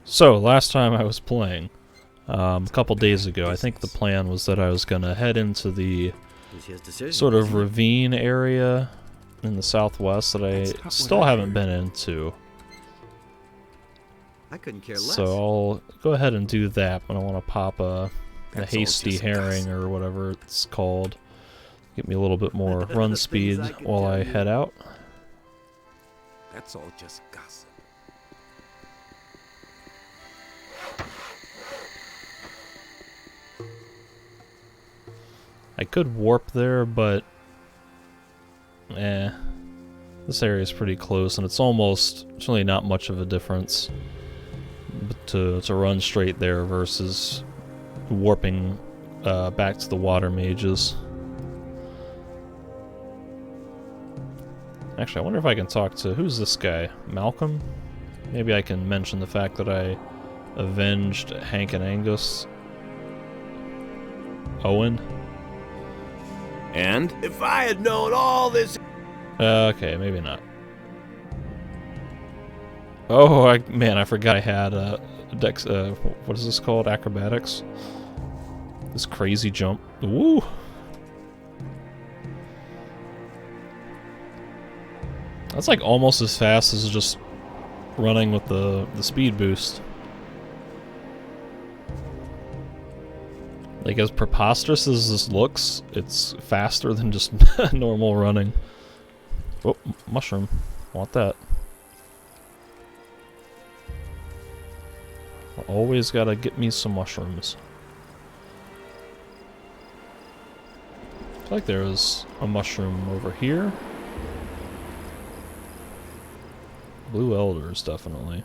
So, last time I was playing, a couple days ago, I think the plan was that I was going to head into the sort of ravine area in the southwest that I still haven't been into. I couldn't care less. So I'll go ahead and do that, but I want to pop a hasty herring or whatever it's called. Get me a little bit more run speed while I head out. That's all just gossip. I could warp there, but this area is pretty close, and it's really not much of a difference to run straight there versus warping back to the water mages. Actually, I wonder if I can talk to, who's this guy? Malcolm? Maybe I can mention the fact that I avenged Hank and Angus. Owen? And? If I had known all this... Okay, maybe not. Oh, man, I forgot I had Dex, what is this called? Acrobatics? This crazy jump. Woo! That's like almost as fast as just running with the speed boost. Like, as preposterous as this looks, it's faster than just normal running. Oh, mushroom. Want that. Always gotta get me some mushrooms. I feel like there was a mushroom over here. Blue elders, definitely.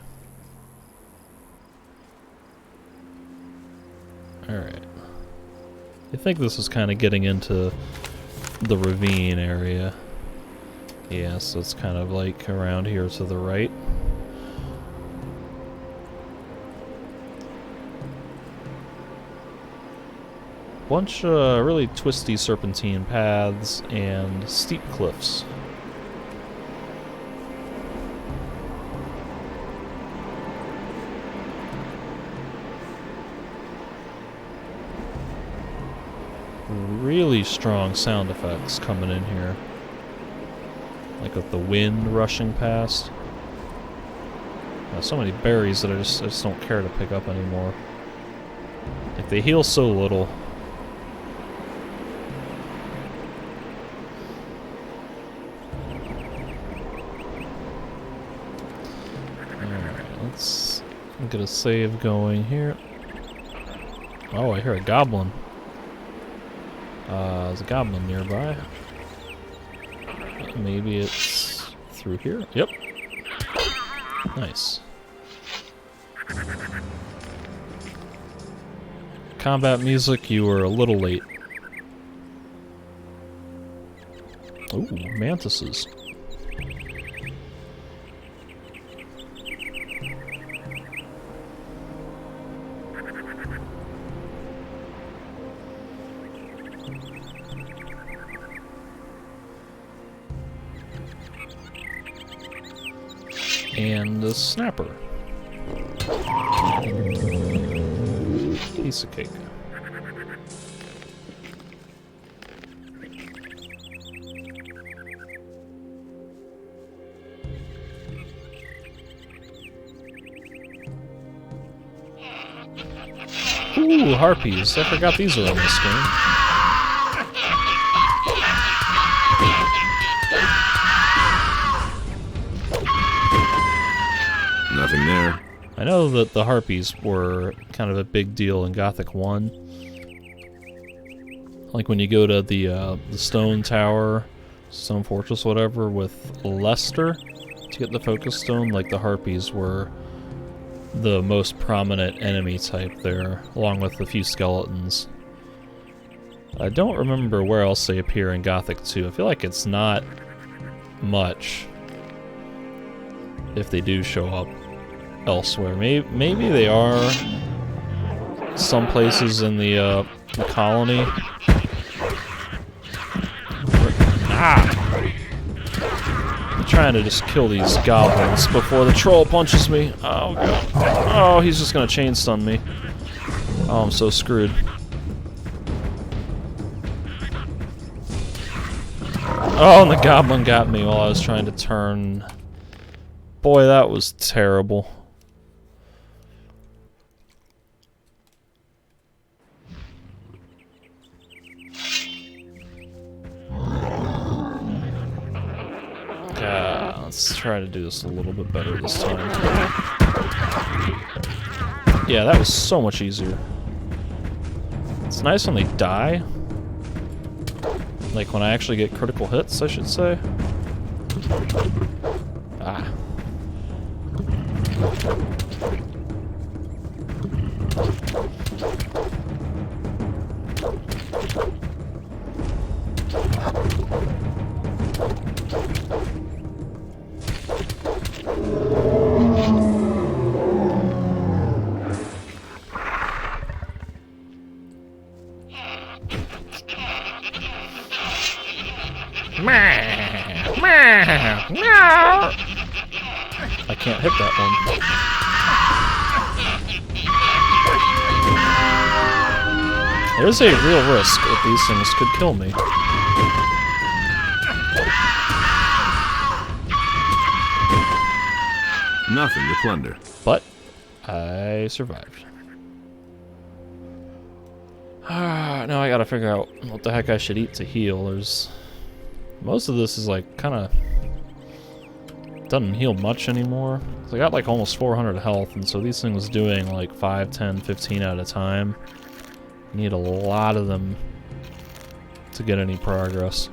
Alright. I think this is kind of getting into the ravine area. Yeah, so it's kind of like around here to the right. Bunch of really twisty serpentine paths and steep cliffs. Really strong sound effects coming in here. Like with the wind rushing past. So many berries that I just don't care to pick up anymore. Like, they heal so little. Alright, let's get a save going here. Oh, I hear a goblin. There's a goblin nearby. Maybe it's through here? Yep. Nice. Combat music, you were a little late. Ooh, mantises. And the snapper. Piece of cake. Ooh, harpies. I forgot these are on this game. Nothing there. I know that the harpies were kind of a big deal in Gothic 1. Like when you go to the stone tower, stone fortress, whatever, with Lester to get the focus stone, like the harpies were the most prominent enemy type there, along with a few skeletons. I don't remember where else they appear in Gothic 2. I feel like it's not much if they do show up elsewhere. Maybe they are some places in the colony. trying to just kill these goblins before the troll punches me. Oh god. Oh, he's just gonna chain stun me. Oh, I'm so screwed. Oh, and the goblin got me while I was trying to turn. Boy, that was terrible. Let's try to do this a little bit better this time. Yeah, that was so much easier. It's nice when they die. Like when I actually get critical hits, I should say. Ah. I can't hit that one. There's a real risk that these things could kill me. Nothing to plunder. But I survived. Now I gotta figure out what the heck I should eat to heal. Most of this is like kinda doesn't heal much anymore. So I got like almost 400 health, and so these things doing like 5, 10, 15 at a time. Need a lot of them to get any progress.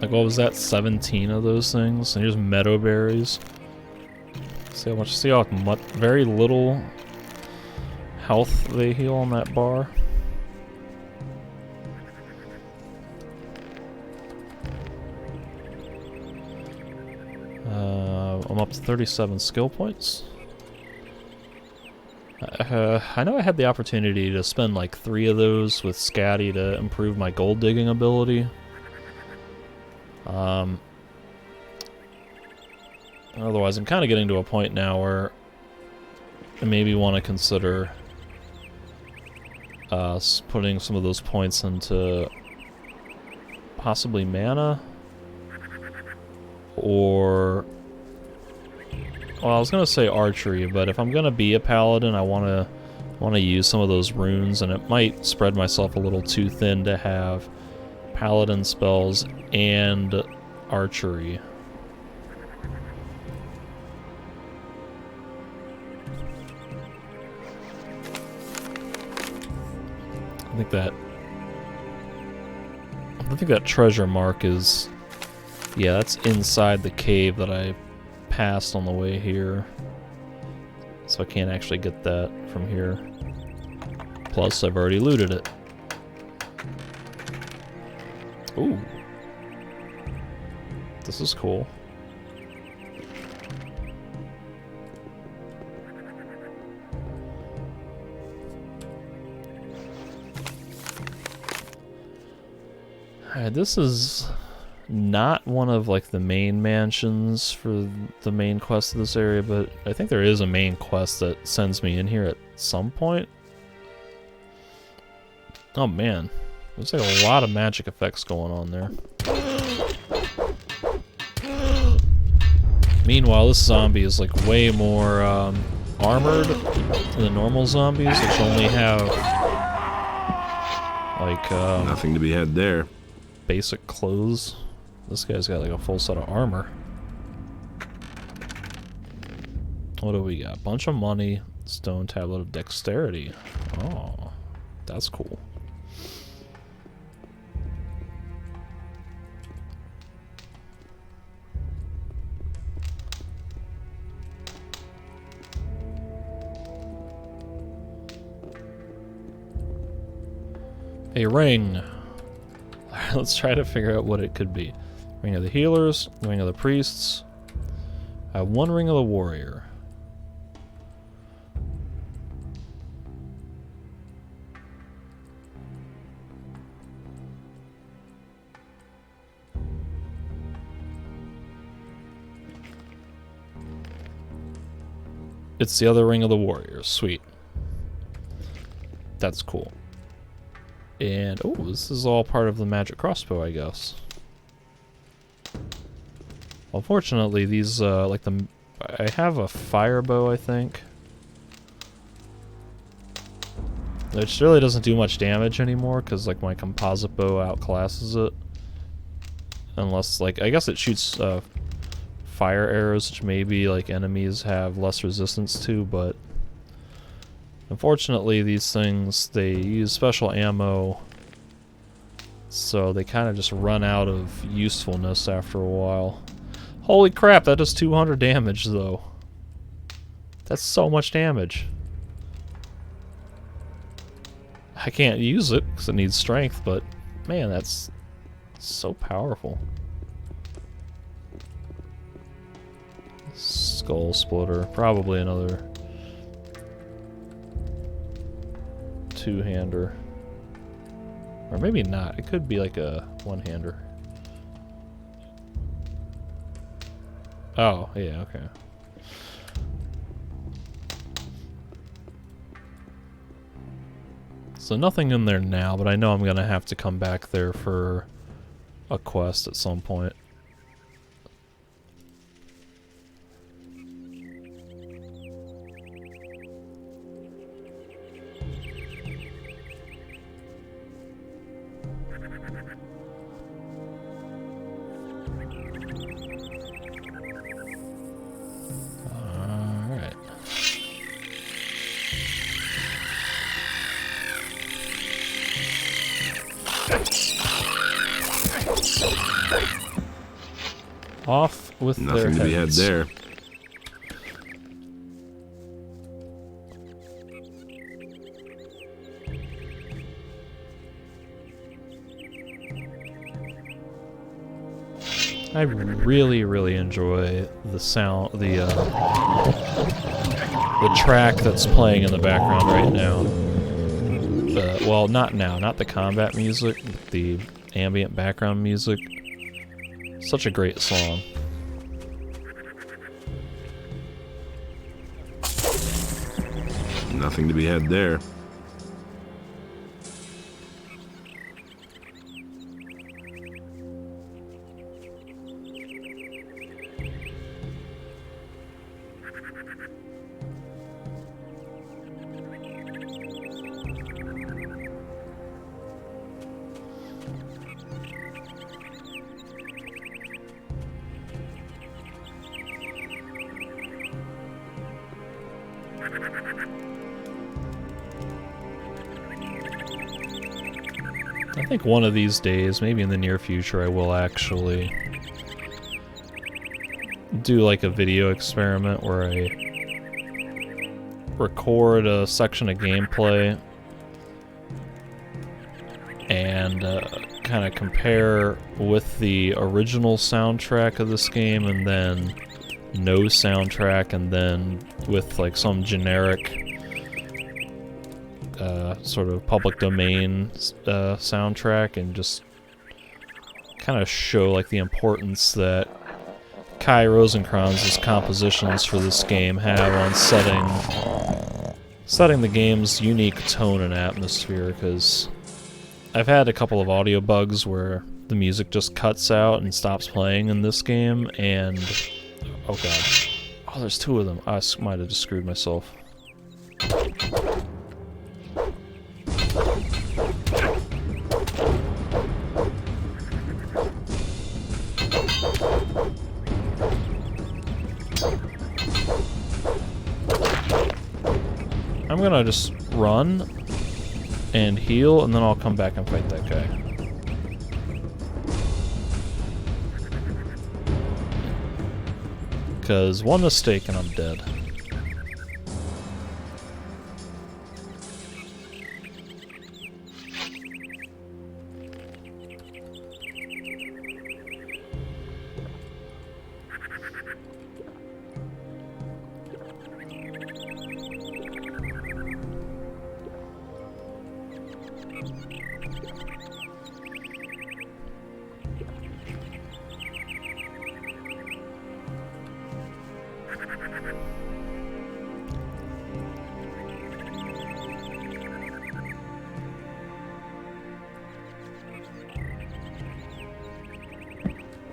Like, what was that? 17 of those things? And here's meadow berries. See how much? See how much? Very little health they heal on that bar. I'm up to 37 skill points. I know I had the opportunity to spend like 3 of those with Scatty to improve my gold digging ability. Otherwise, I'm kind of getting to a point now where I maybe want to consider putting some of those points into possibly mana, or, well, I was gonna say archery, but if I'm gonna be a paladin, I want to use some of those runes, and it might spread myself a little too thin to have paladin spells and archery. I think that treasure mark is, yeah, that's inside the cave that I passed on the way here. So I can't actually get that from here. Plus, I've already looted it. Ooh. This is cool. Alright, this is not one of like the main mansions for the main quest of this area, but I think there is a main quest that sends me in here at some point. Oh man, there's like a lot of magic effects going on there. Meanwhile, this zombie is like way more armored than normal zombies, which only have like Nothing to be had there. Basic clothes. This guy's got like a full set of armor. What do we got? Bunch of money, stone tablet of dexterity. Oh, that's cool. A ring. Let's try to figure out what it could be. Ring of the Healers, Ring of the Priests. I have one Ring of the Warrior. It's the other Ring of the Warriors. Sweet. That's cool. And, oh, this is all part of the magic crossbow, I guess. Unfortunately, these, I have a fire bow, I think. Which really doesn't do much damage anymore, because, like, my composite bow outclasses it. Unless, like, I guess it shoots, fire arrows, which maybe, like, enemies have less resistance to, but... Unfortunately, these things, they use special ammo, so they kind of just run out of usefulness after a while. Holy crap, that does 200 damage, though. That's so much damage. I can't use it, because it needs strength, but, man, that's so powerful. Skull Splitter, probably another two-hander. Or maybe not. It could be like a one-hander. Oh, yeah, okay. So nothing in there now, but I know I'm gonna have to come back there for a quest at some point. Off with their heads. Nothing to be had there. I really, really enjoy the sound, the track that's playing in the background right now. Well, not now, not the combat music, but the ambient background music. Such a great song. Nothing to be had there. I think one of these days, maybe in the near future, I will actually do like a video experiment where I record a section of gameplay and kind of compare with the original soundtrack of this game and then no soundtrack, and then with like some generic sort of public domain soundtrack, and just kind of show like the importance that Kai Rosenkranz's compositions for this game have on setting the game's unique tone and atmosphere, because I've had a couple of audio bugs where the music just cuts out and stops playing in this game, and oh god. Oh, there's two of them. I might have just screwed myself. I'm gonna just run and heal, and then I'll come back and fight that guy. Because one mistake and I'm dead.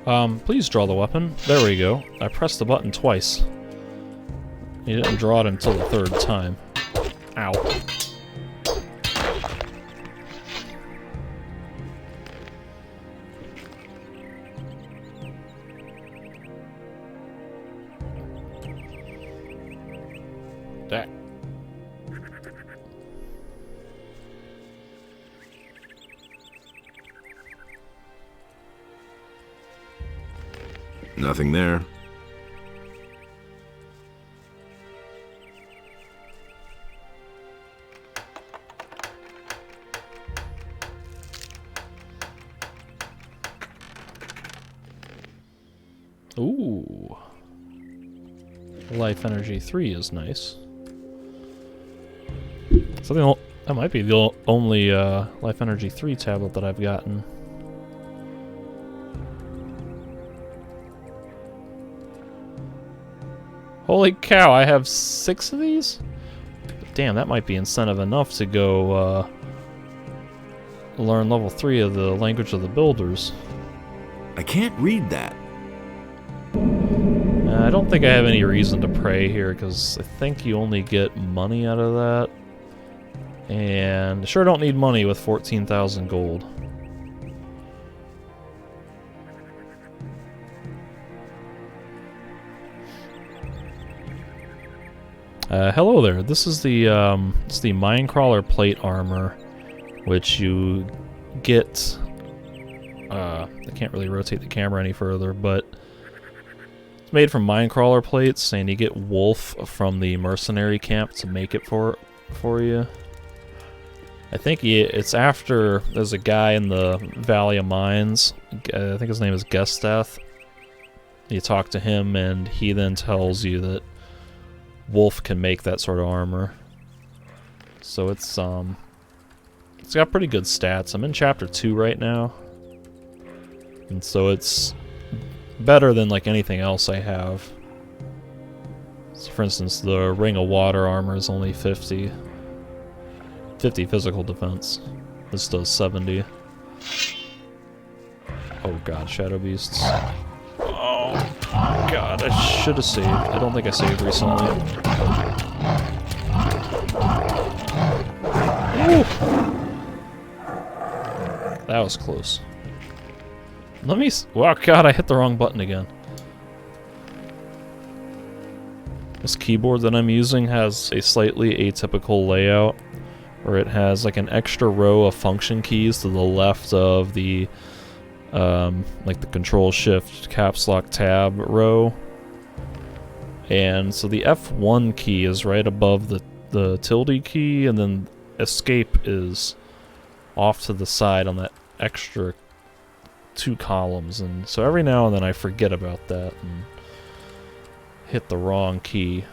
Please draw the weapon. There we go. I pressed the button twice. You didn't draw it until the third time. Ow. That. Nothing there. Ooh. Life Energy 3 is nice. So that might be the only Life Energy 3 tablet that I've gotten. Holy cow, I have 6 of these? Damn, that might be incentive enough to go learn level 3 of the Language of the Builders. I can't read that. I don't think I have any reason to pray here, because I think you only get money out of that. And I sure don't need money with 14,000 gold. Hello there. This is the it's the Minecrawler plate armor, which you get. I can't really rotate the camera any further, but it's made from Minecrawler plates, and you get Wolf from the mercenary camp to make it for you. I think it's after there's a guy in the Valley of Mines. I think his name is Gesteth. You talk to him, and he then tells you that Wolf can make that sort of armor. So it's got pretty good stats. I'm in chapter 2 right now, and so it's better than like anything else I have. So for instance, the Ring of Water armor is only 50 physical defense. This does 70. Oh god, Shadow Beasts. Oh god, I should have saved. I don't think I saved recently. Ooh. That was close. Let me. Wow, god, I hit the wrong button again. This keyboard that I'm using has a slightly atypical layout, where it has like an extra row of function keys to the left of the like the Control Shift Caps Lock Tab row, and so the F1 key is right above the tilde key, and then Escape is off to the side on that extra 2 columns, and so every now and then I forget about that and hit the wrong key.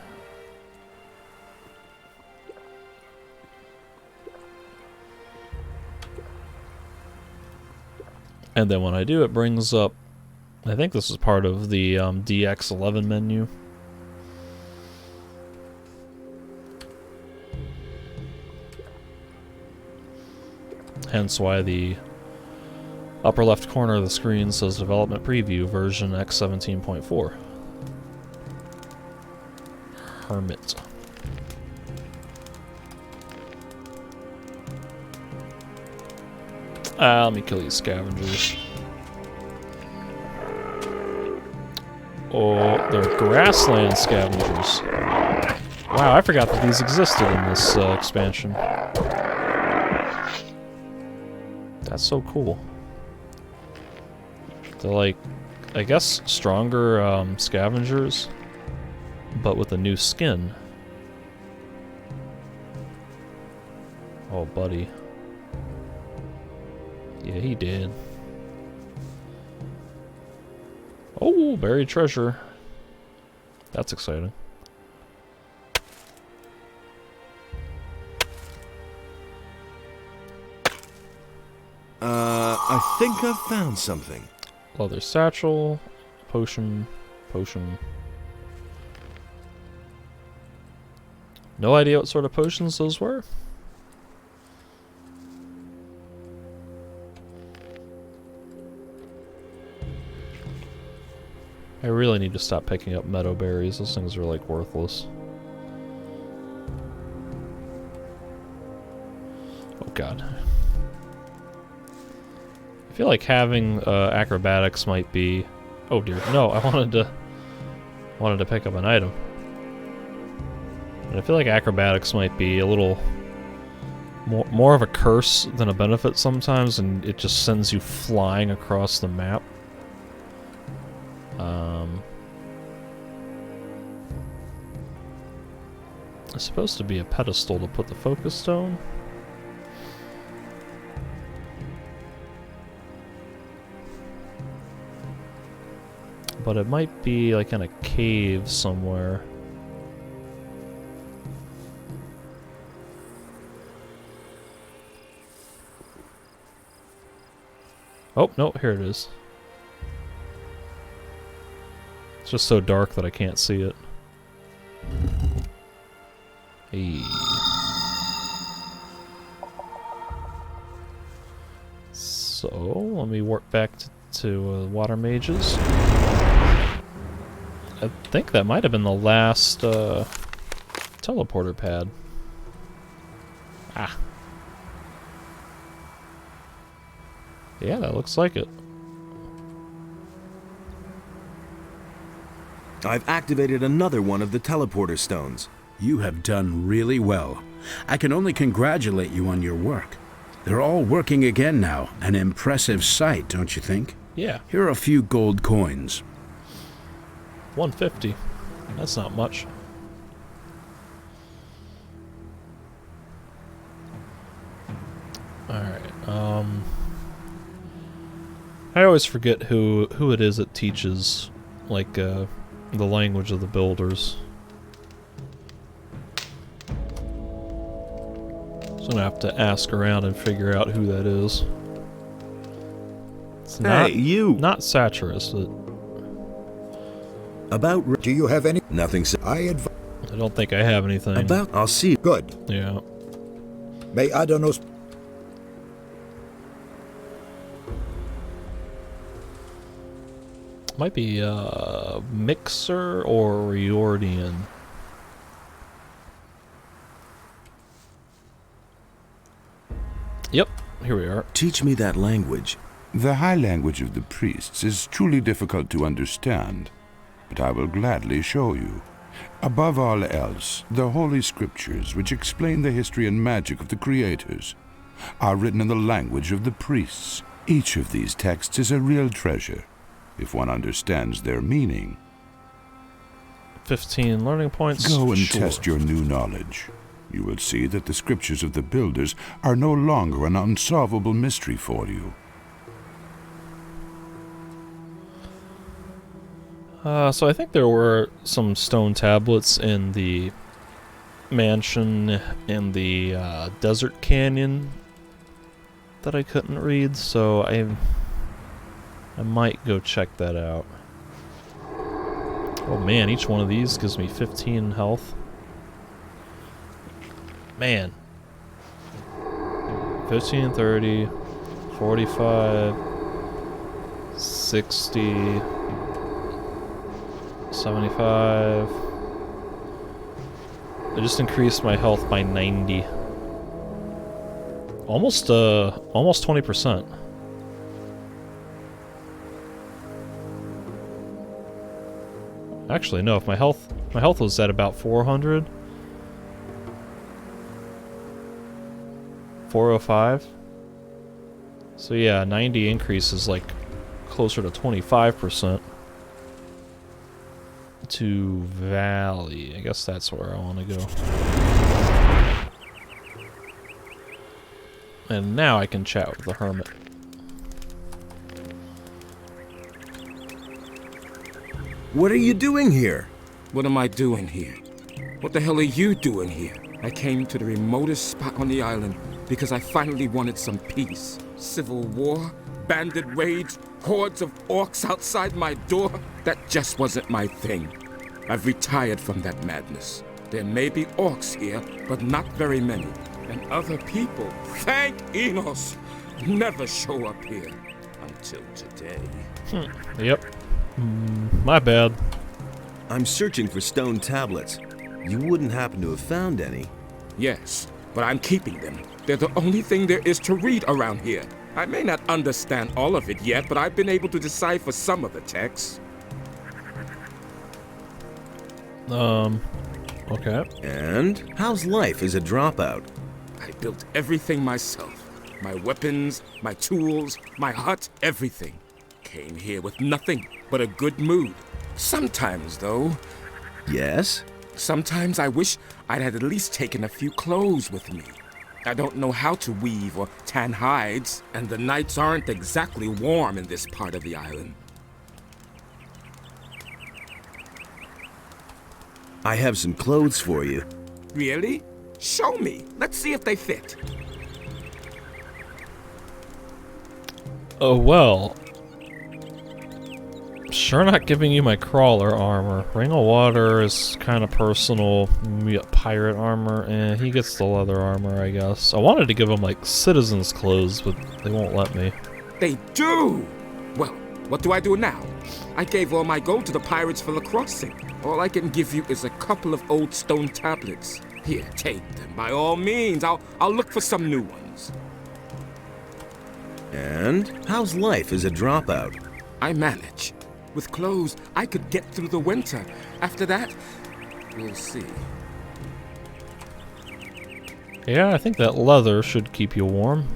And then when I do, it brings up, I think this is part of the DX11 menu. Hence why the upper left corner of the screen says Development Preview version X17.4. Hermit. Let me kill these scavengers. Oh, they're grassland scavengers. Wow, I forgot that these existed in this expansion. That's so cool. They're like, I guess, stronger scavengers, but with a new skin. Oh, buddy. Yeah, he did. Oh, buried treasure. That's exciting. I think I've found something. Leather satchel, potion. No idea what sort of potions those were. really need to stop picking up meadow berries. Those things are like worthless. Oh god. I feel like having acrobatics might be... Oh dear, no, I wanted to pick up an item. And I feel like acrobatics might be a little more of a curse than a benefit sometimes, and it just sends you flying across the map. It's supposed to be a pedestal to put the focus stone. But it might be like in a cave somewhere. Oh, no, here it is. It's just so dark that I can't see it. Hey. So, let me warp back to water mages. I think that might have been the last teleporter pad. Ah. Yeah, that looks like it. I've activated another one of the teleporter stones. You have done really well. I can only congratulate you on your work. They're all working again now. An impressive sight, don't you think? Yeah. Here are a few gold coins. 150. That's not much. Alright, I always forget who it is that teaches, like, the language of the builders. So I'm gonna have to ask around and figure out who that is. It's Hey, you! not Satyrus. About... Do you have any? Nothing. I don't think I have anything. About... I'll see. Good. Yeah. May I don't know. Might be Mixer or Riordian. Yep, here we are. Teach me that language. The high language of the priests is truly difficult to understand, but I will gladly show you. Above all else, the Holy Scriptures, which explain the history and magic of the creators, are written in the language of the priests. Each of these texts is a real treasure, if one understands their meaning. 15 learning points. Go and Sure. test your new knowledge. You will see that the scriptures of the builders are no longer an unsolvable mystery for you. So I think there were some stone tablets in the mansion in the desert canyon that I couldn't read, so I might go check that out. Oh man, each one of these gives me 15 health. Man. 15, 30, 45, 60, 75. I just increased my health by 90. Almost 20%. Actually, no, if my health was at about 400. 405. So yeah, 90 increase is like closer to 25%. To Valley. I guess that's where I want to go. And now I can chat with the hermit. What are you doing here? What am I doing here? What the hell are you doing here? I came to the remotest spot on the island because I finally wanted some peace. Civil war, bandit raids, hordes of orcs outside my door. That just wasn't my thing. I've retired from that madness. There may be orcs here, but not very many. And other people, thank Enos, never show up here until today. Yep. My bad. I'm searching for stone tablets. You wouldn't happen to have found any. Yes, but I'm keeping them. They're the only thing there is to read around here. I may not understand all of it yet, but I've been able to decipher some of the text. Okay. And how's life as a dropout? I built everything myself. My weapons, my tools, my hut, everything. Came here with nothing but a good mood. Sometimes, though, Yes? sometimes I wish I'd had at least taken a few clothes with me. I don't know how to weave or tan hides, and the nights aren't exactly warm in this part of the island. I have some clothes for you. Really? Show me. Let's see if they fit. Oh, well. Sure not giving you my crawler armor. Ring of Water is kind of personal. Pirate armor, he gets the leather armor, I guess. I wanted to give him, like, citizen's clothes, but they won't let me. They do! Well, what do I do now? I gave all my gold to the pirates for the crossing. All I can give you is a couple of old stone tablets. Here, take them. By all means, I'll look for some new ones. And how's life as a dropout? I manage. With clothes, I could get through the winter. After that, we'll see. Yeah, I think that leather should keep you warm.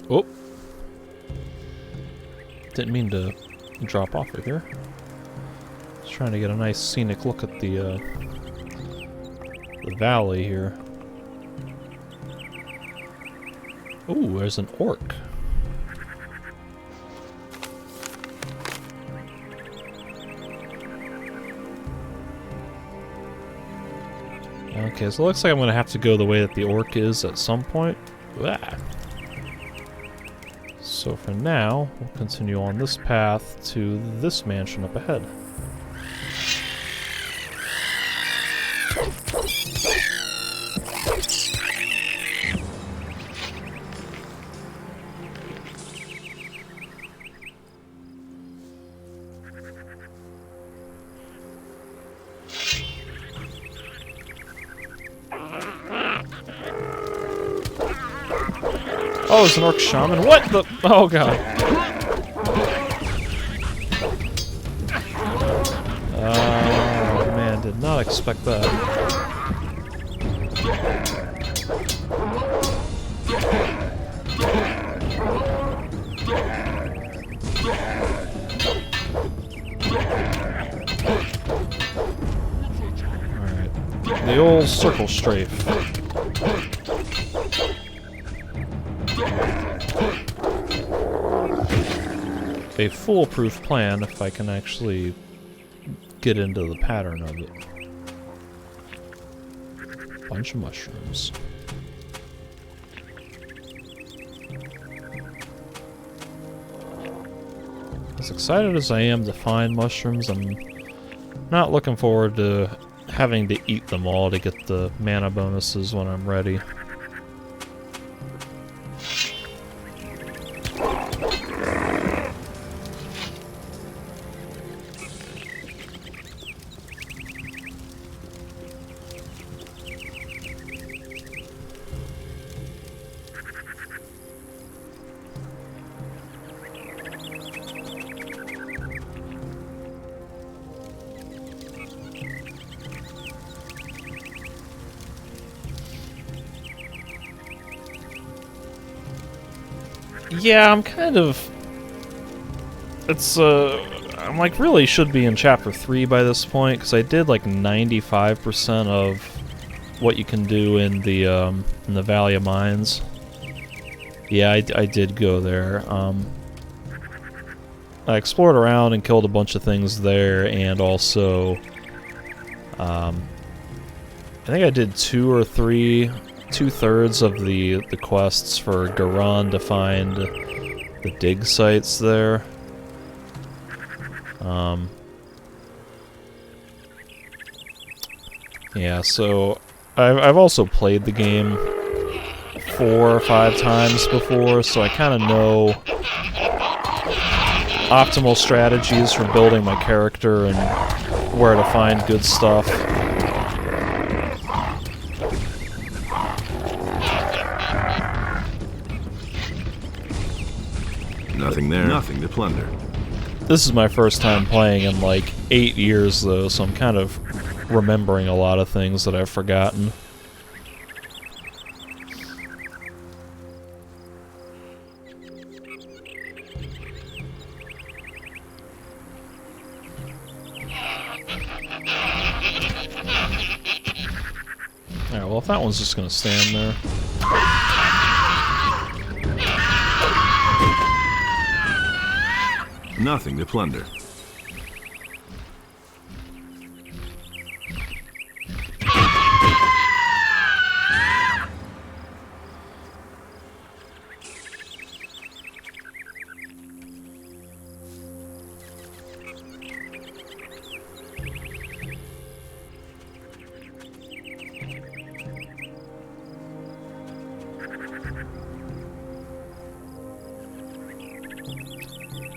Oh. Didn't mean to drop off of here. Just trying to get a nice scenic look at the valley here. Ooh, there's an orc. Okay, so it looks like I'm gonna have to go the way that the orc is at some point. Ah. So for now, we'll continue on this path to this mansion up ahead. Oh, it's an orc shaman. What the? Oh god. Oh man, did not expect that. Alright. The old circle strafe. A foolproof plan if I can actually get into the pattern of it. Bunch of mushrooms. As excited as I am to find mushrooms, I'm not looking forward to having to eat them all to get the mana bonuses when I'm ready. Yeah, I'm kind of... It's, I'm like really should be in chapter 3 by this point, because I did like 95% of what you can do in the Valley of Mines. Yeah, I did go there. I explored around and killed a bunch of things there, and also, I think I did 2/3 of the quests for Garan to find the dig sites there. Yeah, so I've also played the game 4 or 5 times before, so I kind of know optimal strategies for building my character and where to find good stuff. Nothing there. Nothing to plunder. This is my first time playing in like 8 years though, so I'm kind of remembering a lot of things that I've forgotten. Alright, well if that one's just gonna stand there. Nothing to plunder.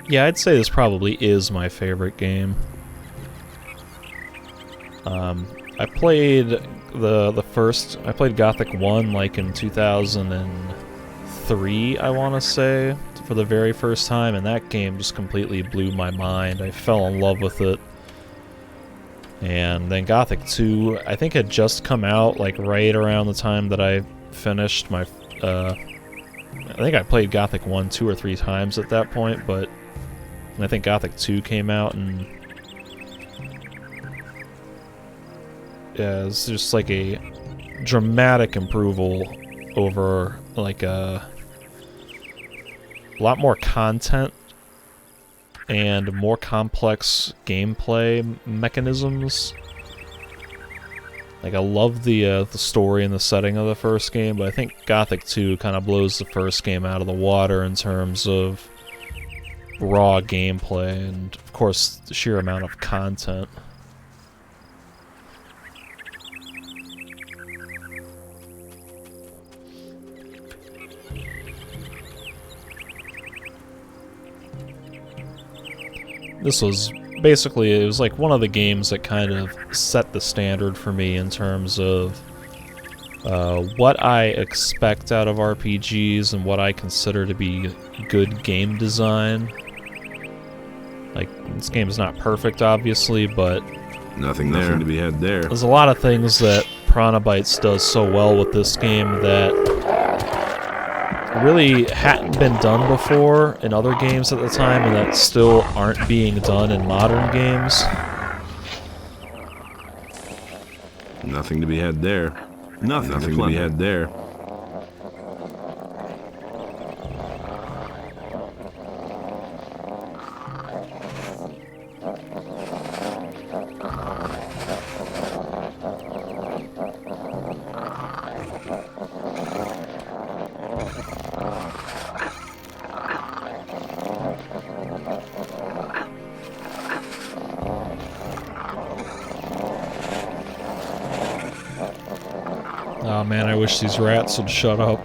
Yeah, I'd say this probably is my favorite game. I played I played Gothic 1 like in 2003, I want to say, for the very first time, and that game just completely blew my mind. I fell in love with it. And then Gothic 2, I think had just come out like right around the time that I finished my I think I played Gothic 1 2 or 3 times at that point, but I think Gothic 2 came out, and yeah, it's just like a dramatic improvement over like a lot more content and more complex gameplay mechanisms. Like I love the story and the setting of the first game, but I think Gothic 2 kind of blows the first game out of the water in terms of raw gameplay and, of course, the sheer amount of content. This was basically, it was like one of the games that kind of set the standard for me in terms of what I expect out of RPGs and what I consider to be good game design. Like, this game is not perfect, obviously, but Nothing there. Nothing to be had there. there's a lot of things that Piranha Bytes does so well with this game that really hadn't been done before in other games at the time, and that still aren't being done in modern games. Nothing to be had there. Nothing to be had there. Oh man, I wish these rats would shut up.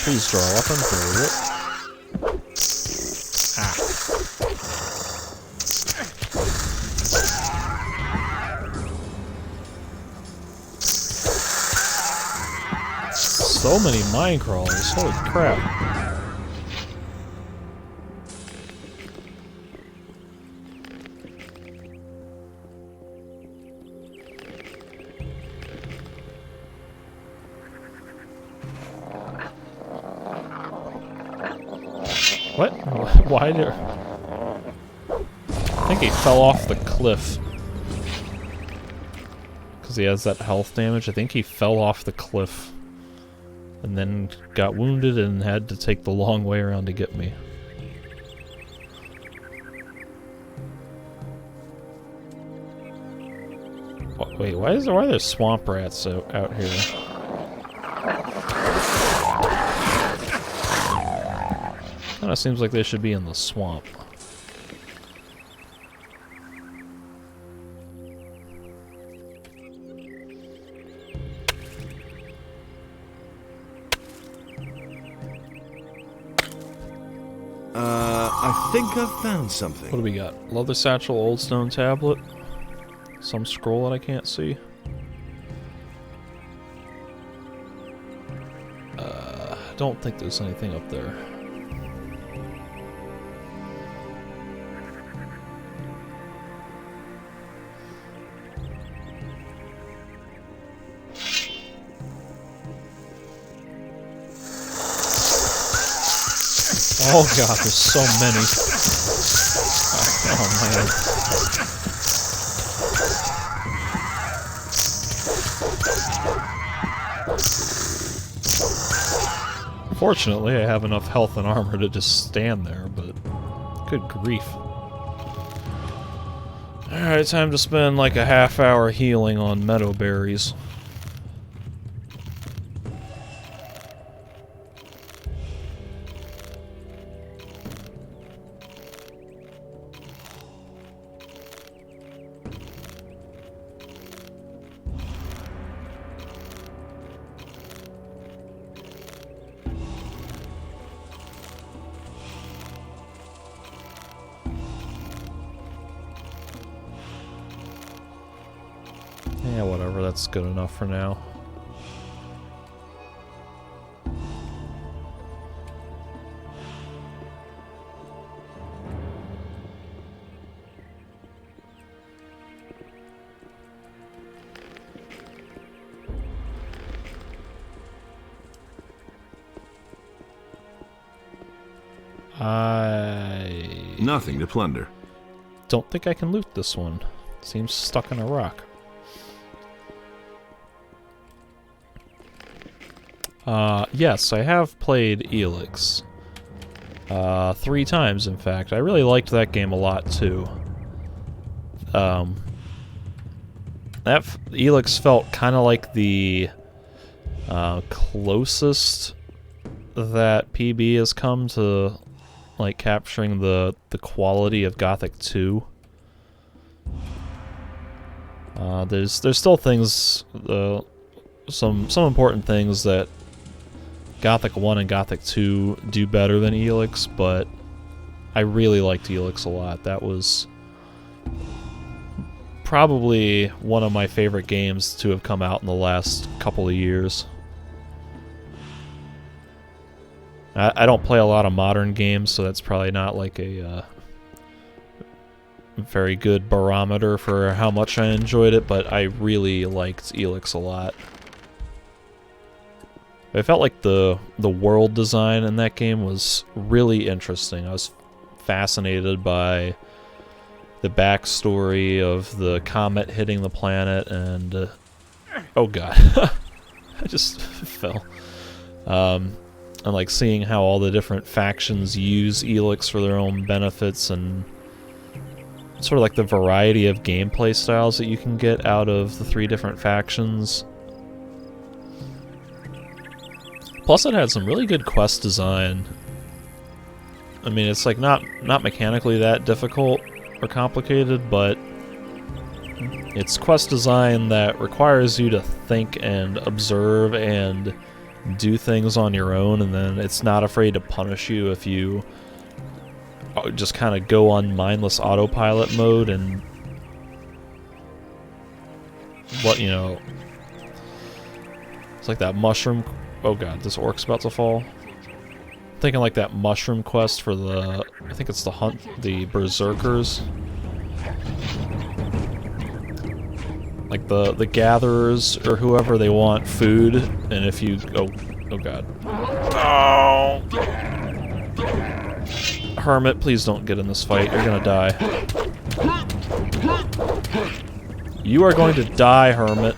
Please draw a weapon for it. So many mine crawlers, holy crap. What? Why did... I think he fell off the cliff. Because he has that health damage. I think he fell off the cliff. And then got wounded and had to take the long way around to get me. Wait, why are there swamp rats out here? Kinda seems like they should be in the swamp. I think I've found something. What do we got? Leather satchel, old stone tablet. Some scroll that I can't see. I don't think there's anything up there. Oh god, there's so many. Oh man. Fortunately, I have enough health and armor to just stand there, but good grief. Alright, time to spend like a half hour healing on meadow berries. Yeah, whatever, that's good enough for now. Nothing to plunder. Don't think I can loot this one. Seems stuck in a rock. Yes, I have played Elix. 3 times, in fact. I really liked that game a lot, too. Elix felt kind of like the closest that PB has come to like capturing the quality of Gothic 2. There's still things, some important things that Gothic 1 and Gothic 2 do better than Elix, but I really liked Elix a lot. That was probably one of my favorite games to have come out in the last couple of years. I don't play a lot of modern games, so that's probably not like a very good barometer for how much I enjoyed it, but I really liked Elix a lot. I felt like the world design in that game was really interesting. I was fascinated by the backstory of the comet hitting the planet and... oh god. I just fell. And like seeing how all the different factions use Elix for their own benefits and sort of like the variety of gameplay styles that you can get out of the 3 different factions. Plus it had some really good quest design. I mean, it's like not mechanically that difficult or complicated, but it's quest design that requires you to think and observe and do things on your own, and then it's not afraid to punish you if you just kind of go on mindless autopilot mode and you know, it's like that mushroom. Oh god, this orc's about to fall. I'm thinking like that mushroom quest for the, I think it's the berserkers. Like the gatherers or whoever, they want food, and if you oh god. Oh. Hermit, please don't get in this fight. You're gonna die. You are going to die, Hermit.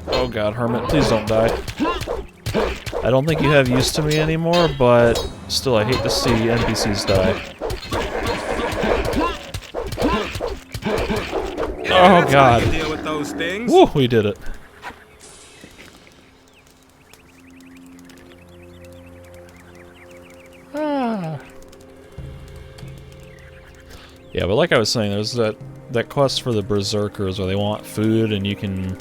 Oh god, Hermit, please don't die. I don't think you have use to me anymore, but still, I hate to see NPCs die. Oh god. Deal with those things. Woo, we did it. Yeah, but like I was saying, there's that quest for the berserkers where they want food and you can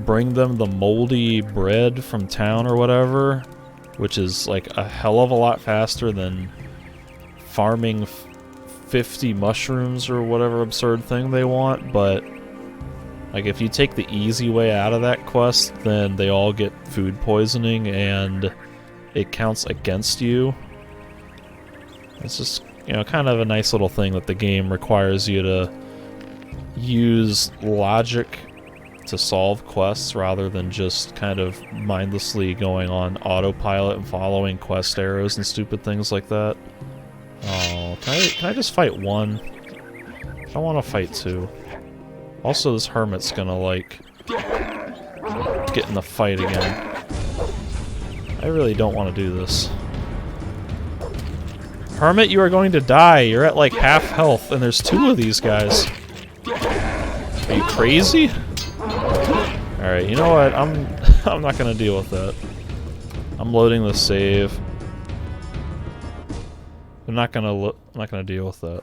bring them the moldy bread from town or whatever, which is like a hell of a lot faster than farming 50 mushrooms or whatever absurd thing they want. But like if you take the easy way out of that quest, then they all get food poisoning and it counts against you. It's just, you know, kind of a nice little thing that the game requires you to use logic to solve quests rather than just kind of mindlessly going on autopilot and following quest arrows and stupid things like that. Oh, can I just fight one? I don't want to fight two. Also, this hermit's gonna, like, get in the fight again. I really don't want to do this. Hermit, you are going to die. You're at, like, half health, and there's two of these guys. Are you crazy? Alright, you know what? I'm not gonna deal with that. I'm loading the save. I'm not gonna deal with that.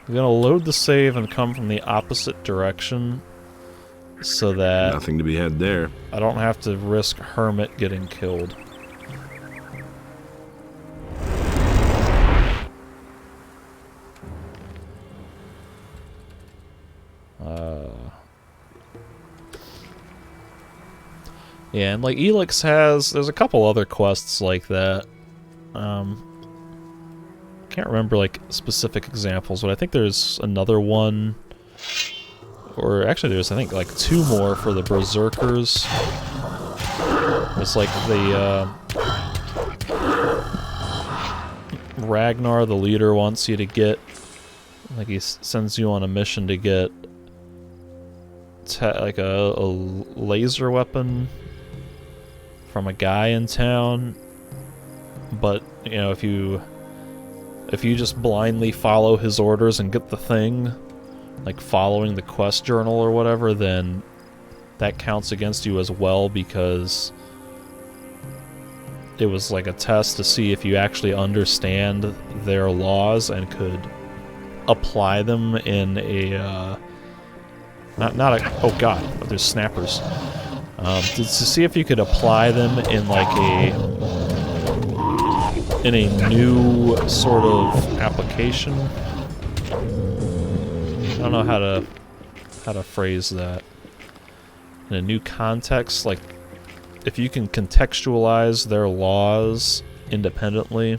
I'm gonna load the save and come from the opposite direction so that Nothing to be had there. I don't have to risk Hermit getting killed. Yeah, and like Elix there's a couple other quests like that. Can't remember like specific examples, but I think there's another one, or actually there's I think like two more for the berserkers. It's like the Ragnar, the leader, wants you to get, like he sends you on a mission to get like a laser weapon from a guy in town, but you know, if you just blindly follow his orders and get the thing, like following the quest journal or whatever, then that counts against you as well, because it was like a test to see if you actually understand their laws and could apply them in a not a, oh god, there's snappers. To see if you could apply them in like a new sort of application. I don't know how to phrase that. In a new context, like if you can contextualize their laws independently.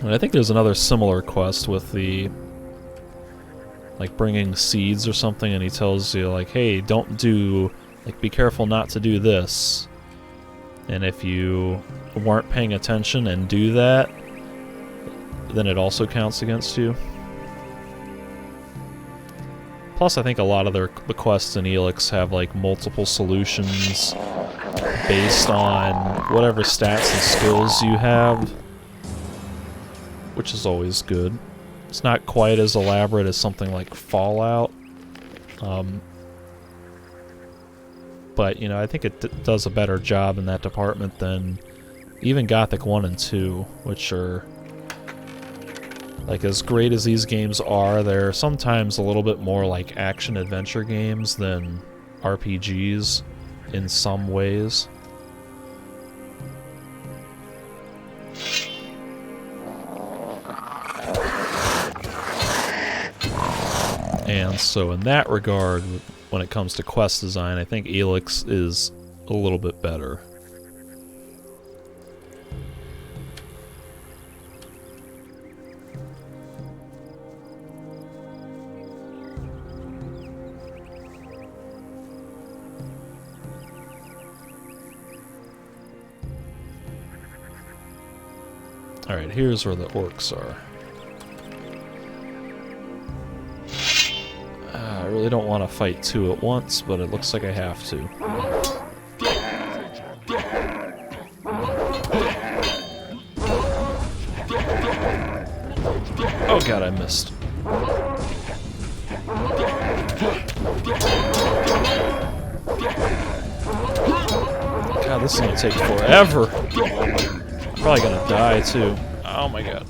And I think there's another similar quest with the like bringing seeds or something, and he tells you like, hey, don't do, like, be careful not to do this. And if you weren't paying attention and do that, then it also counts against you. Plus, I think a lot of the quests in Elix have like multiple solutions based on whatever stats and skills you have, which is always good. It's not quite as elaborate as something like Fallout, but you know, I think it does a better job in that department than even Gothic 1 and 2, which are, like, as great as these games are, they're sometimes a little bit more like action-adventure games than RPGs in some ways. And so in that regard, when it comes to quest design, I think Elix is a little bit better. Alright, here's where the orcs are. I really don't want to fight two at once, but it looks like I have to. Oh god, I missed. God, this is gonna take forever. Probably gonna die too. Oh my god.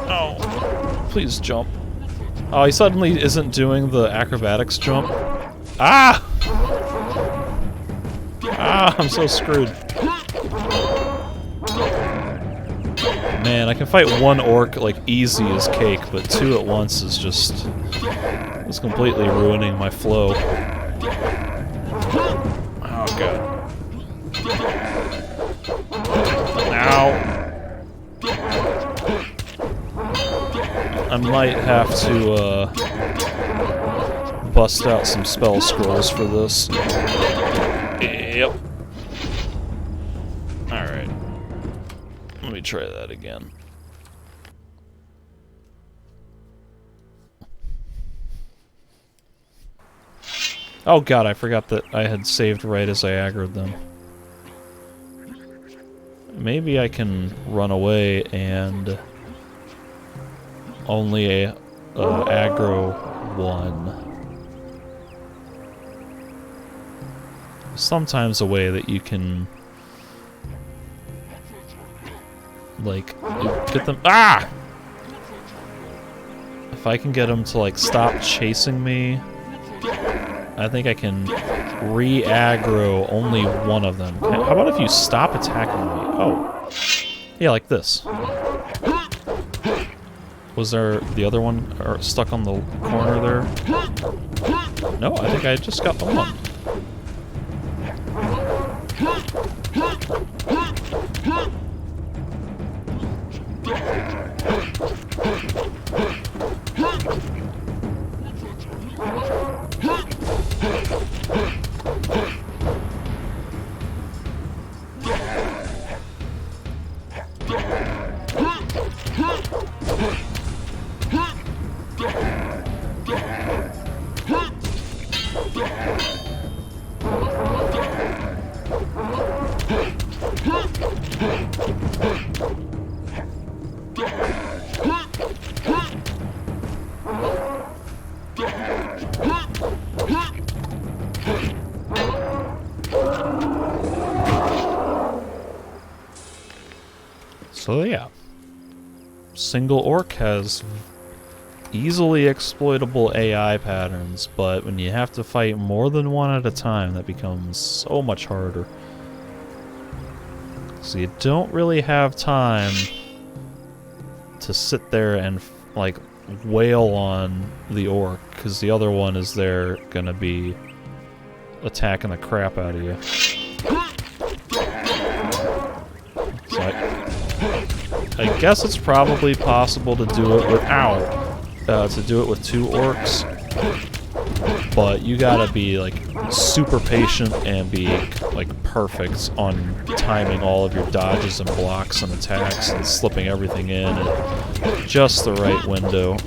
Oh, please jump. Oh, he suddenly isn't doing the acrobatics jump. Ah! Ah, I'm so screwed. Man, I can fight one orc like easy as cake, but two at once is just... it's completely ruining my flow. Oh god. Ow. I might have to bust out some spell scrolls for this. Yep. Alright. Let me try that again. Oh god, I forgot that I had saved right as I aggroed them. Maybe I can run away and only aggro one. Sometimes a way that you can like get them. Ah! If I can get them to like stop chasing me, I think I can re-aggro only one of them. How about if you stop attacking me? Oh, yeah, like this. Was there the other one stuck on the corner there? No, I think I just got the one. So yeah, single orc has easily exploitable AI patterns, but when you have to fight more than one at a time, that becomes so much harder. So you don't really have time to sit there and like wail on the orc, because the other one is there gonna be attacking the crap out of you. So I guess it's probably possible to do it with two orcs, but you gotta be like super patient and be like perfect on timing all of your dodges and blocks and attacks and slipping everything in at just the right window.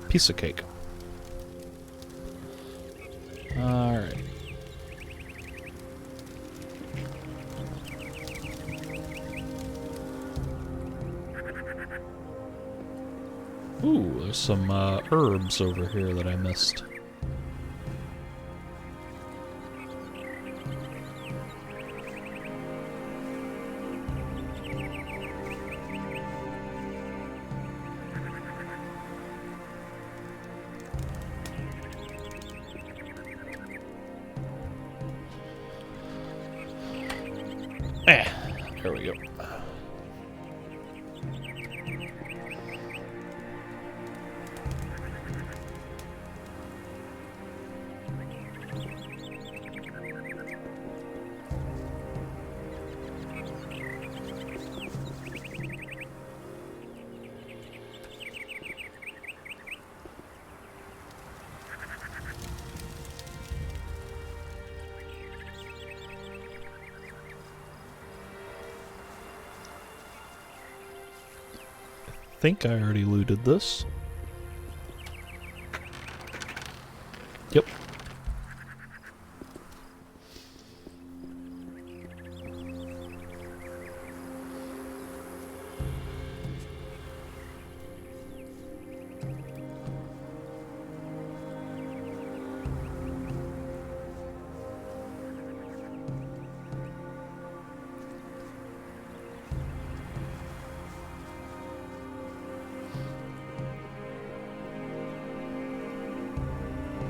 Piece of cake. Alright. Ooh, there's some herbs over here that I missed. There we go. I think I already looted this. Yep.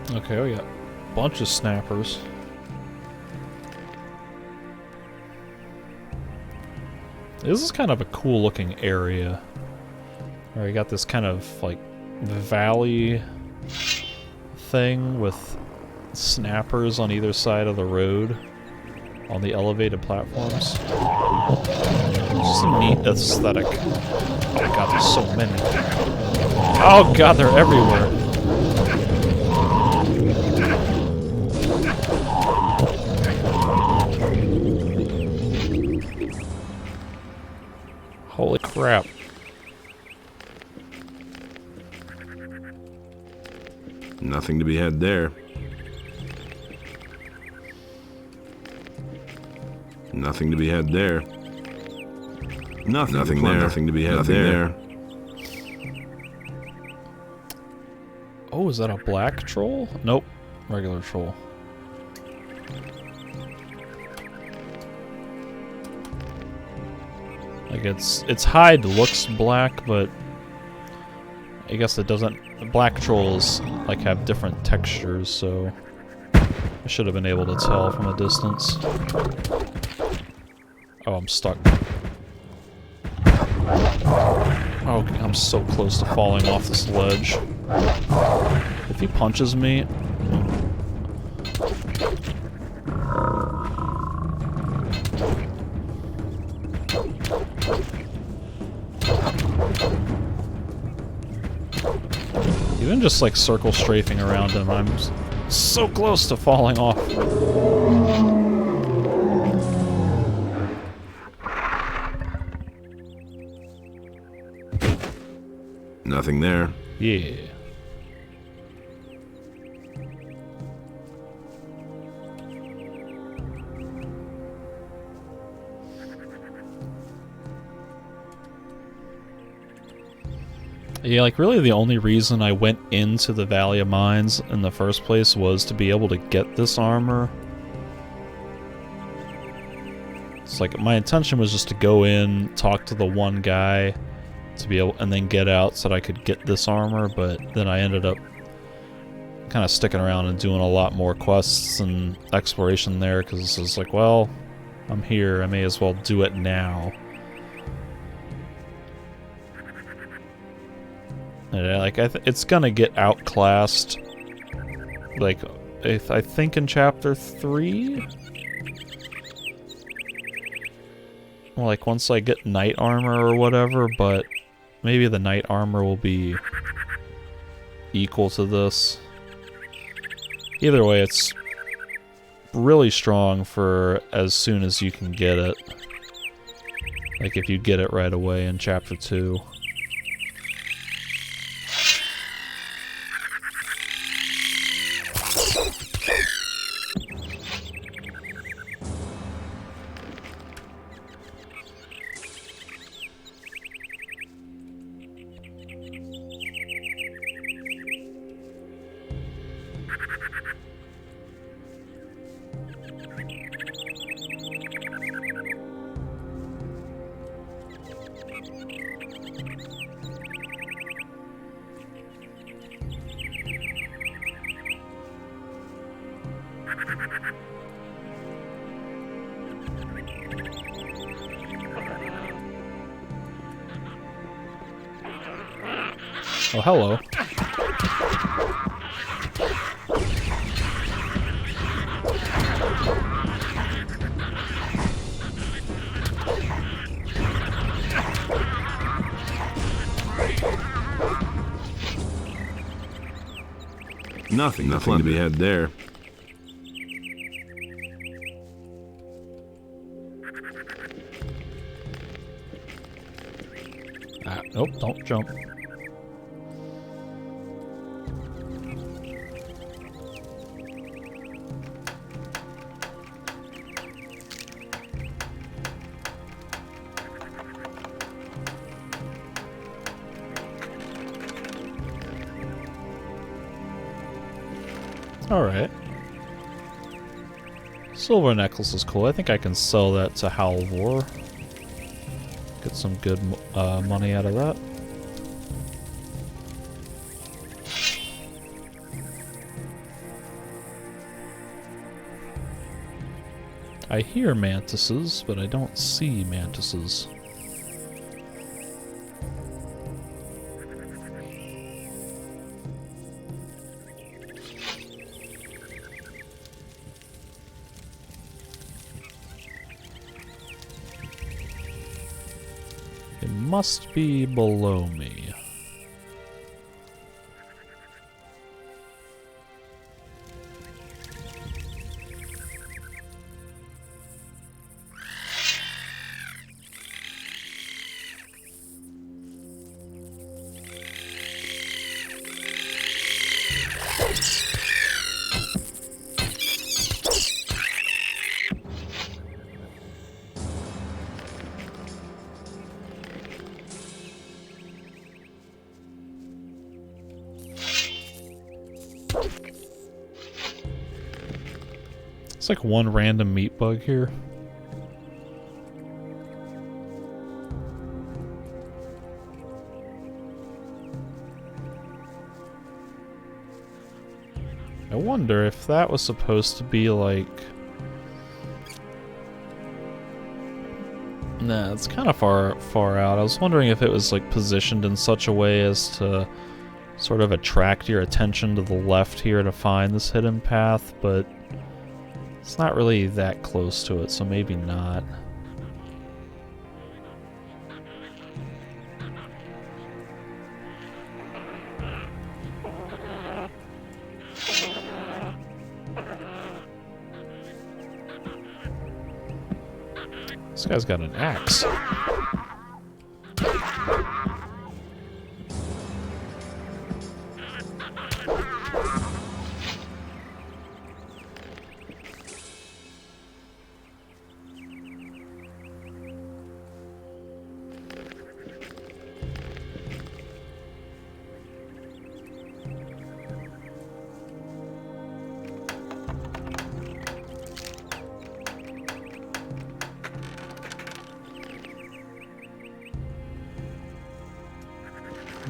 Okay, we got a bunch of snappers. This is kind of a cool looking area. Where you got this kind of like valley thing with snappers on either side of the road on the elevated platforms. Just a neat aesthetic. Oh god, there's so many. Oh god, they're everywhere. Holy crap. Nothing to be had there. Nothing to be had there. Nothing there. Nothing to be had there. Oh, is that a black troll? Nope. Regular troll. Like its hide looks black, but I guess it doesn't. Black trolls like have different textures, so I should have been able to tell from a distance. Oh, I'm stuck. Oh, I'm so close to falling off this ledge. If he punches me... Even just like circle strafing around him, I'm so close to falling off. Nothing there. Yeah. Yeah, like really the only reason I went into the Valley of Mines in the first place was to be able to get this armor. It's like my intention was just to go in, talk to the one guy, to be able, and then get out so that I could get this armor, but then I ended up kind of sticking around and doing a lot more quests and exploration there, because it's like, well, I'm here, I may as well do it now. Yeah, like it's gonna get outclassed. Like, I think in chapter 3. Like once I get knight armor or whatever, but maybe the knight armor will be equal to this. Either way, it's really strong for as soon as you can get it. Like if you get it right away in chapter 2. Oh, hello. Nothing to be had there. Nope, don't jump. Alright. Silver necklace is cool. I think I can sell that to Halvor. Get some good money out of that. I hear mantises, but I don't see mantises. It must be below me. It's like one random meat bug here. I wonder if that was supposed to be like... Nah, it's kind of far out. I was wondering if it was like positioned in such a way as to sort of attract your attention to the left here to find this hidden path, but it's not really that close to it, so maybe not. This guy's got an axe.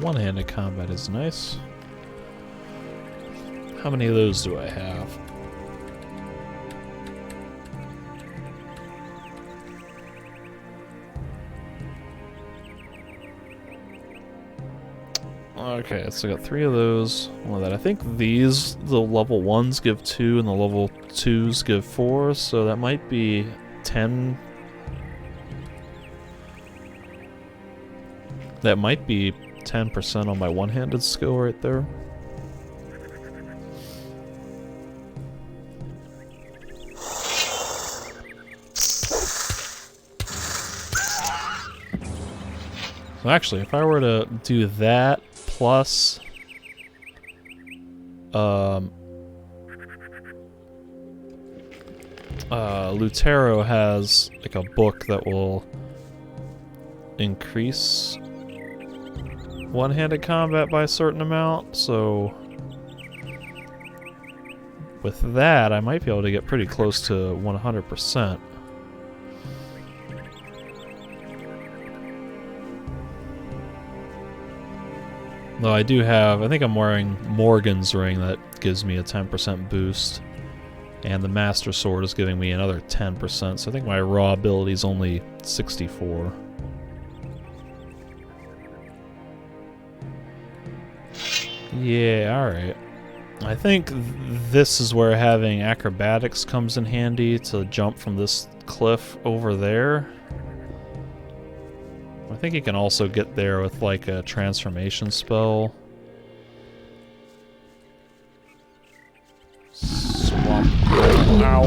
One-handed combat is nice. How many of those do I have? Okay, so I got 3 of those. One of that. I think these, the level 1s give 2 and the level 2s give 4, so that might be 10. That might be 10% on my one-handed skill right there. So actually, if I were to do that plus Lutero has like a book that will increase one-handed combat by a certain amount, so with that I might be able to get pretty close to 100%. Though I do have, I think I'm wearing Morgan's ring that gives me a 10% boost, and the Master Sword is giving me another 10%, so I think my raw ability is only 64. Yeah, alright. I think this is where having acrobatics comes in handy to jump from this cliff over there. I think you can also get there with like a transformation spell. Swamp. Ow.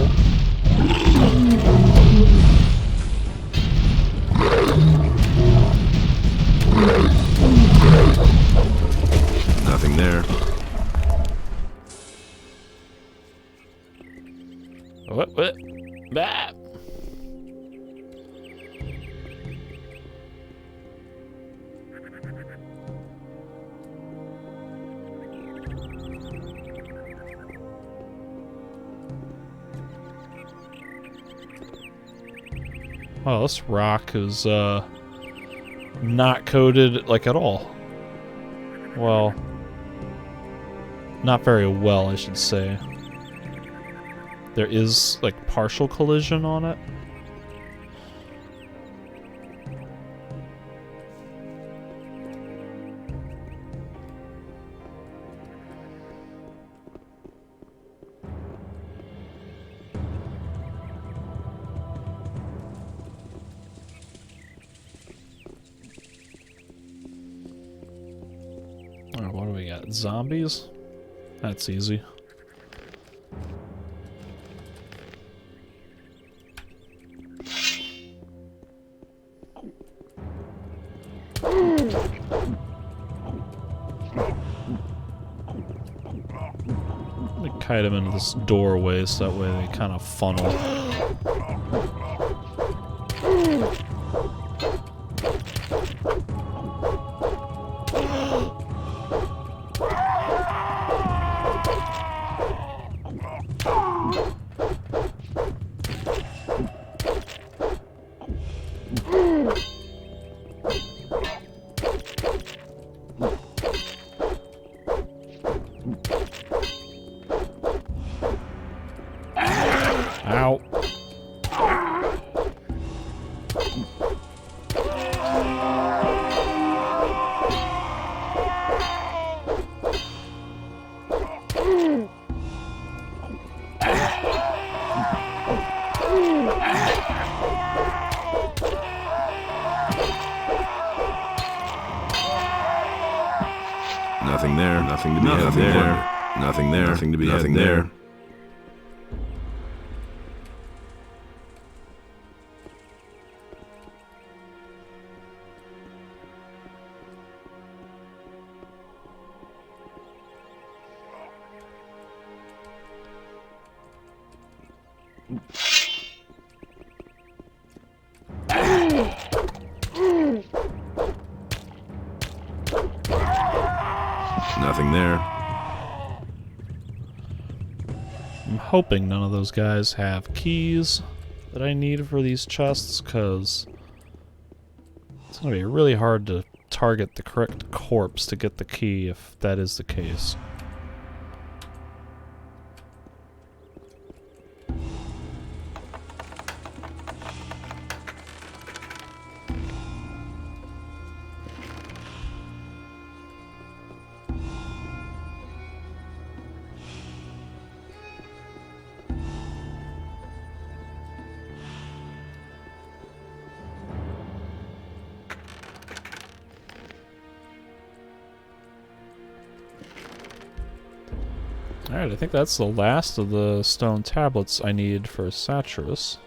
Nothing there. What? Bah! Oh, this rock is, not coated, like, at all. Well, not very well, I should say. There is, like, partial collision on it. Alright, what do we got? Zombies? That's easy. Let me kite them into this doorway so that way they kind of funnel. Ow. Nothing there. Nothing to be had there. Nothing there. Nothing to be had there. Nothing there. I'm hoping none of those guys have keys that I need for these chests, because it's going to be really hard to target the correct corpse to get the key if that is the case. Alright, I think that's the last of the stone tablets I need for Satyrus.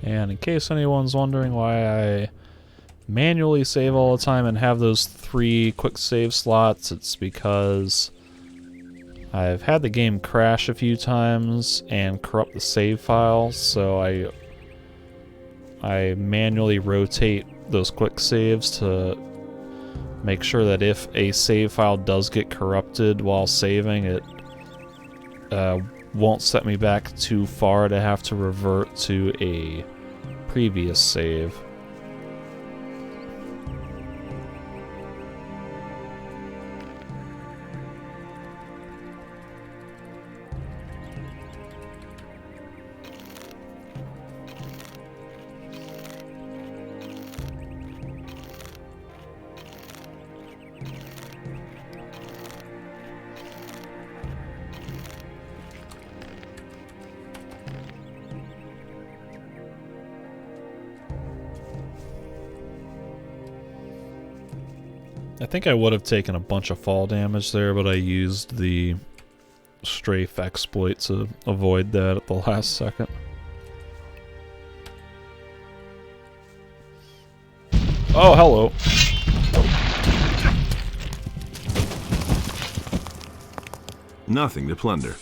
And in case anyone's wondering why I manually save all the time and have those 3 quick save slots, it's because I've had the game crash a few times and corrupt the save file, so I manually rotate those quick saves to make sure that if a save file does get corrupted while saving, it won't set me back too far to have to revert to a previous save. I think I would have taken a bunch of fall damage there, but I used the strafe exploit to avoid that at the last second. Oh, hello. Nothing to plunder.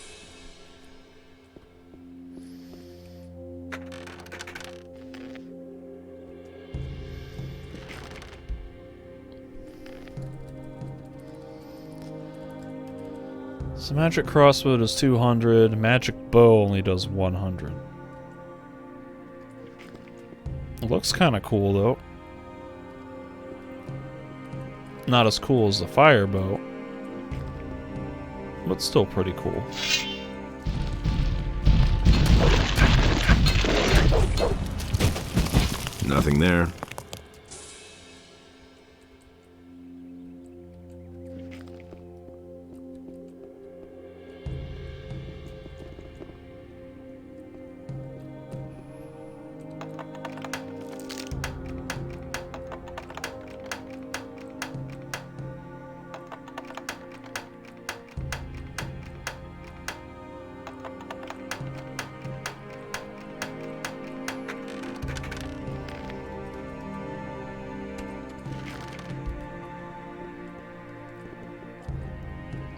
So magic crossbow does 200, magic bow only does 100. It looks kind of cool though. Not as cool as the fire bow, but still pretty cool. Nothing there.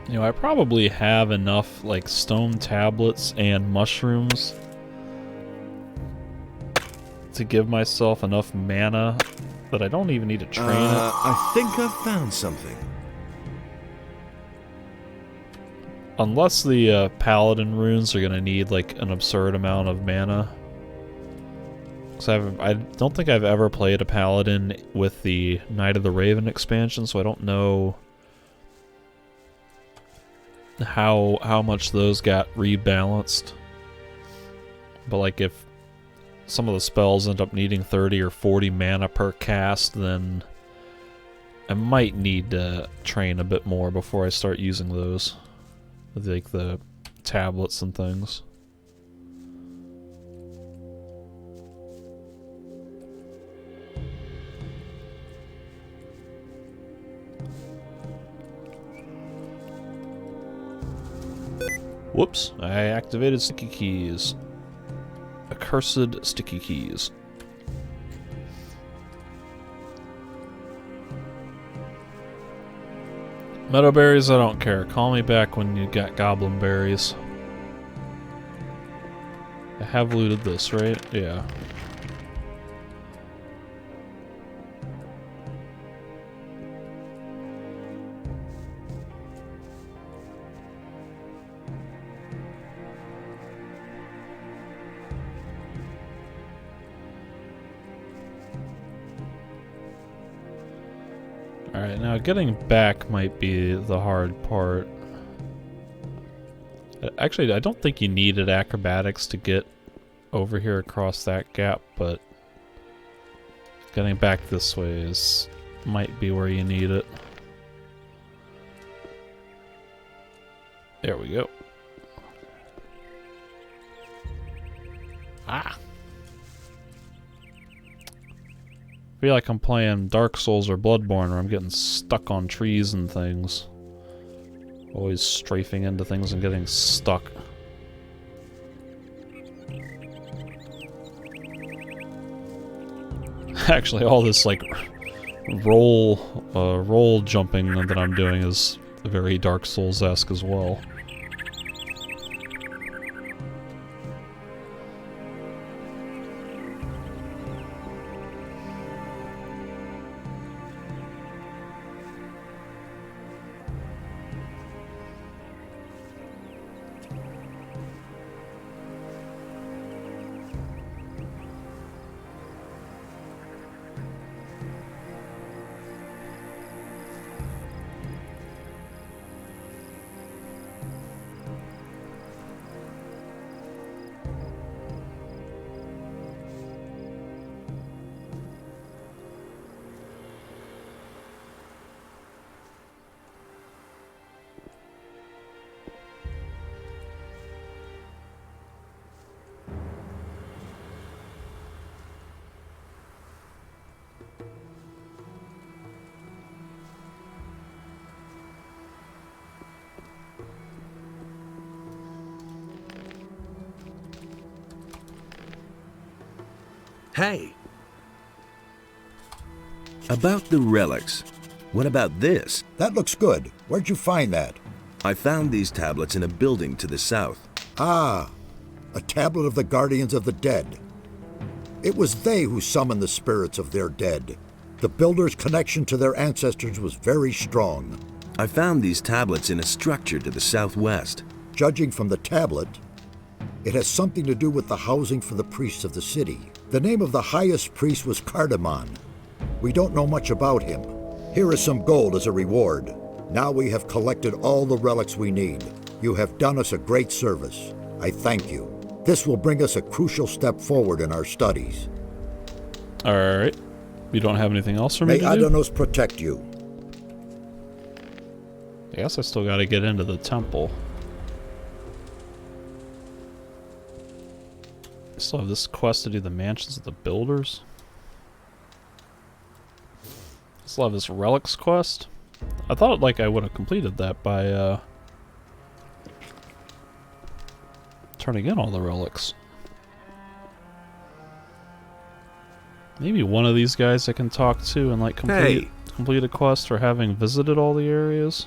You know, I probably have enough, like, stone tablets and mushrooms to give myself enough mana that I don't even need to train it. I think I've found something. Unless the paladin runes are gonna need, like, an absurd amount of mana. Because I don't think I've ever played a paladin with the Knight of the Raven expansion, so I don't know how much those got rebalanced. But like if some of the spells end up needing 30 or 40 mana per cast, then I might need to train a bit more before I start using those, like the tablets and things. Whoops, I activated sticky keys. Accursed sticky keys. Meadow berries, I don't care. Call me back when you got goblin berries. I have looted this, right? Yeah. Alright, now getting back might be the hard part. Actually, I don't think you needed acrobatics to get over here across that gap, but getting back this way might be where you need it. There we go. Ah! I feel like I'm playing Dark Souls or Bloodborne where I'm getting stuck on trees and things. Always strafing into things and getting stuck. Actually, all this like roll jumping that I'm doing is very Dark Souls-esque as well. Hey! About the relics. What about this? That looks good. Where'd you find that? I found these tablets in a building to the south. Ah, a tablet of the Guardians of the Dead. It was they who summoned the spirits of their dead. The builders' connection to their ancestors was very strong. I found these tablets in a structure to the southwest. Judging from the tablet, it has something to do with the housing for the priests of the city. The name of the highest priest was Cardamon. We don't know much about him. Here is some gold as a reward. Now we have collected all the relics we need. You have done us a great service. I thank you. This will bring us a crucial step forward in our studies. Alright. You don't have anything else for me May to do? Adonos protect you. I guess I still gotta get into the temple. I still have this quest to do the mansions of the builders. I still have this relics quest. I thought like I would have completed that by turning in all the relics. Maybe one of these guys I can talk to and like complete a quest for having visited all the areas.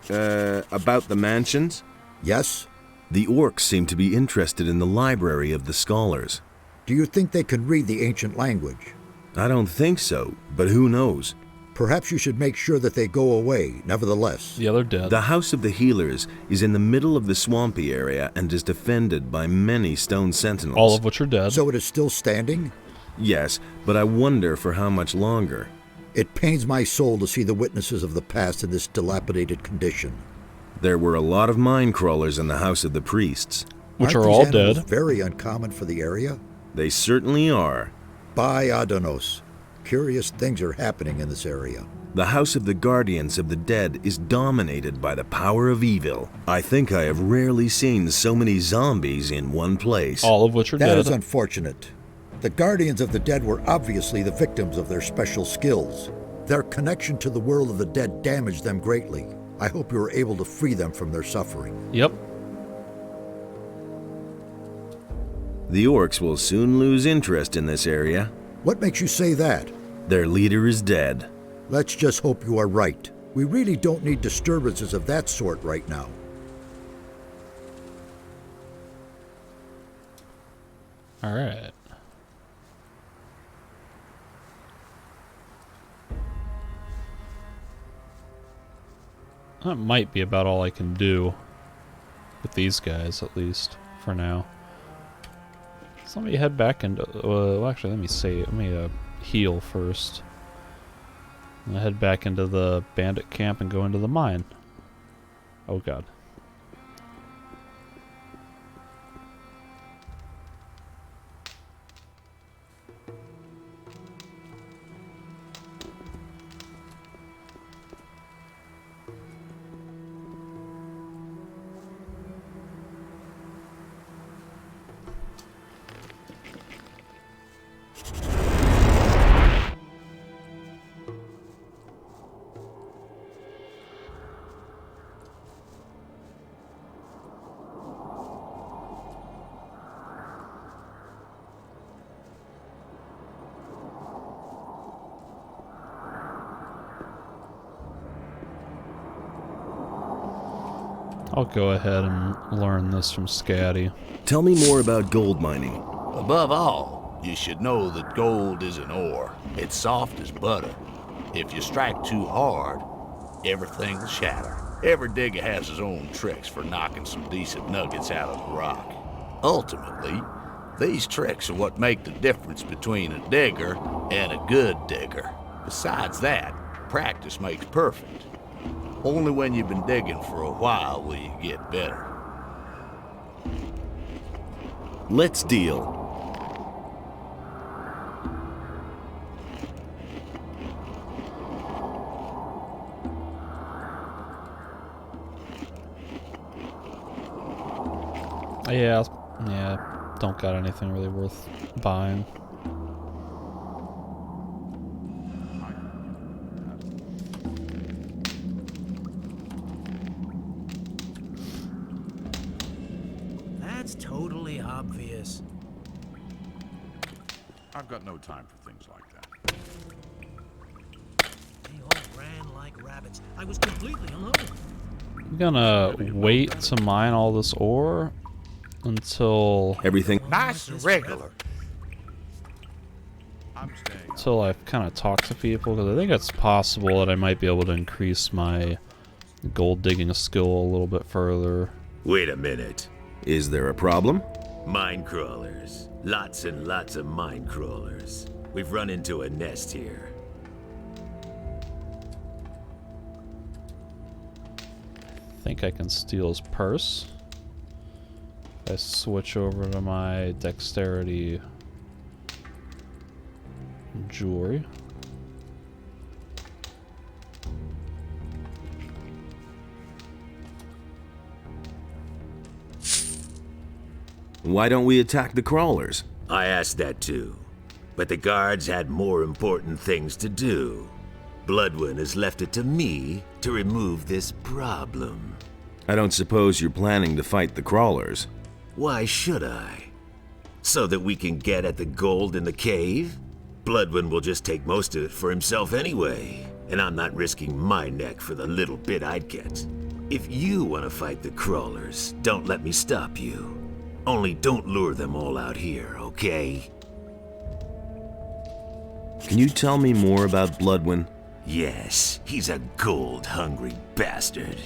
About the mansions? Yes? The orcs seem to be interested in the library of the scholars. Do you think they can read the ancient language? I don't think so, but who knows? Perhaps you should make sure that they go away, nevertheless. Yeah, they're dead. The House of the Healers is in the middle of the swampy area and is defended by many stone sentinels. All of which are dead. So it is still standing? Yes, but I wonder for how much longer. It pains my soul to see the witnesses of the past in this dilapidated condition. There were a lot of mine crawlers in the House of the Priests. Which Aren't are these all animals dead. very uncommon for the area? They certainly are. By Adonos, curious things are happening in this area. The House of the Guardians of the Dead is dominated by the power of evil. I think I have rarely seen so many zombies in one place. All of which are That dead. is unfortunate. The Guardians of the Dead were obviously the victims of their special skills. Their connection to the world of the dead damaged them greatly. I hope you were able to free them from their suffering. Yep. The orcs will soon lose interest in this area. What makes you say that? Their leader is dead. Let's just hope you are right. We really don't need disturbances of that sort right now. Alright. That might be about all I can do with these guys, at least, for now. So let me head back into... well, actually, let me heal first. I'm gonna head back into the bandit camp and go into the mine. Oh god. I'll go ahead and learn this from Scatty. Tell me more about gold mining. Above all, you should know that gold is an ore. It's soft as butter. If you strike too hard, everything will shatter. Every digger has his own tricks for knocking some decent nuggets out of the rock. Ultimately, these tricks are what make the difference between a digger and a good digger. Besides that, practice makes perfect. Only when you've been digging for a while will you get better. Let's deal. Yeah, don't got anything really worth buying. That's totally obvious. I've got no time for things like that. They all ran like rabbits. I was completely alone. I'm gonna wait to mine all this ore until Everything. Nice and regular. until I've kind of talked to people, because I think it's possible that I might be able to increase my gold digging skill a little bit further. Wait a minute. Is there a problem? Mine crawlers. Lots and lots of mine crawlers. We've run into a nest here. I think I can steal his purse. If I switch over to my dexterity jewelry. Why don't we attack the crawlers? I asked that too, but the guards had more important things to do. Bloodwind has left it to me to remove this problem. I don't suppose you're planning to fight the crawlers. Why should I? So that we can get at the gold in the cave? Bloodwind will just take most of it for himself anyway, and I'm not risking my neck for the little bit I'd get. If you want to fight the crawlers, don't let me stop you. Only don't lure them all out here, okay? Can you tell me more about Bloodwind? Yes, he's a gold-hungry bastard.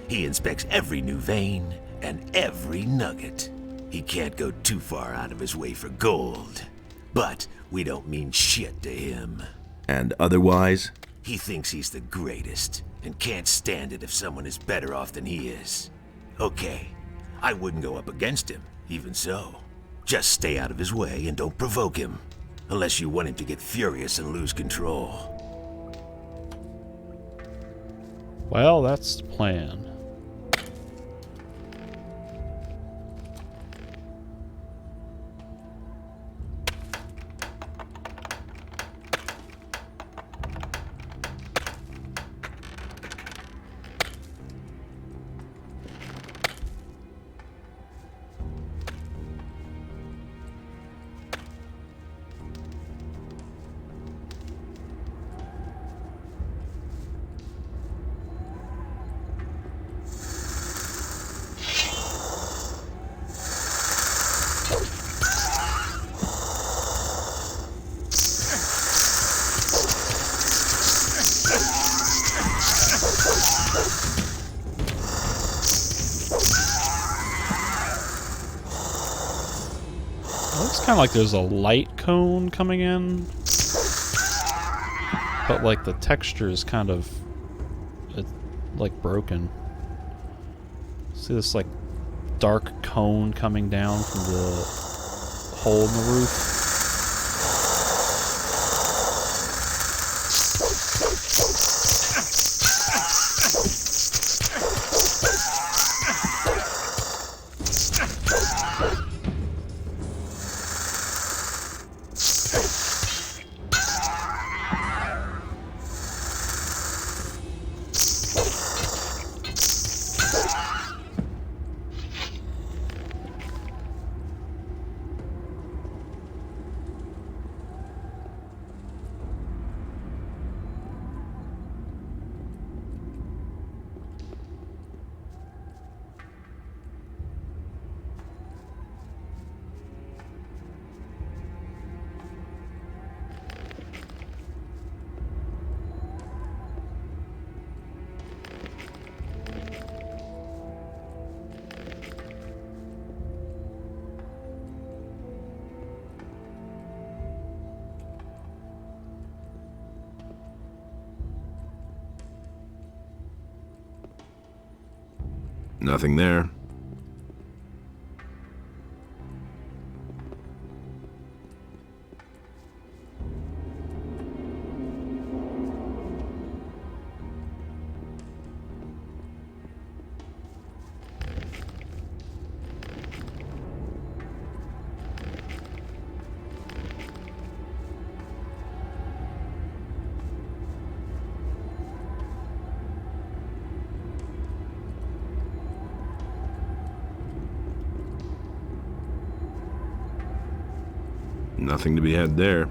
He inspects every new vein and every nugget. He can't go too far out of his way for gold. But we don't mean shit to him. And otherwise? He thinks he's the greatest and can't stand it if someone is better off than he is. Okay, I wouldn't go up against him. Even so, just stay out of his way and don't provoke him, unless you want him to get furious and lose control. Well, that's the plan. Looks kind of like there's a light cone coming in, but like the texture is kind of like broken. See this like dark cone coming down from the hole in the roof? Nothing there. Nothing to be had there.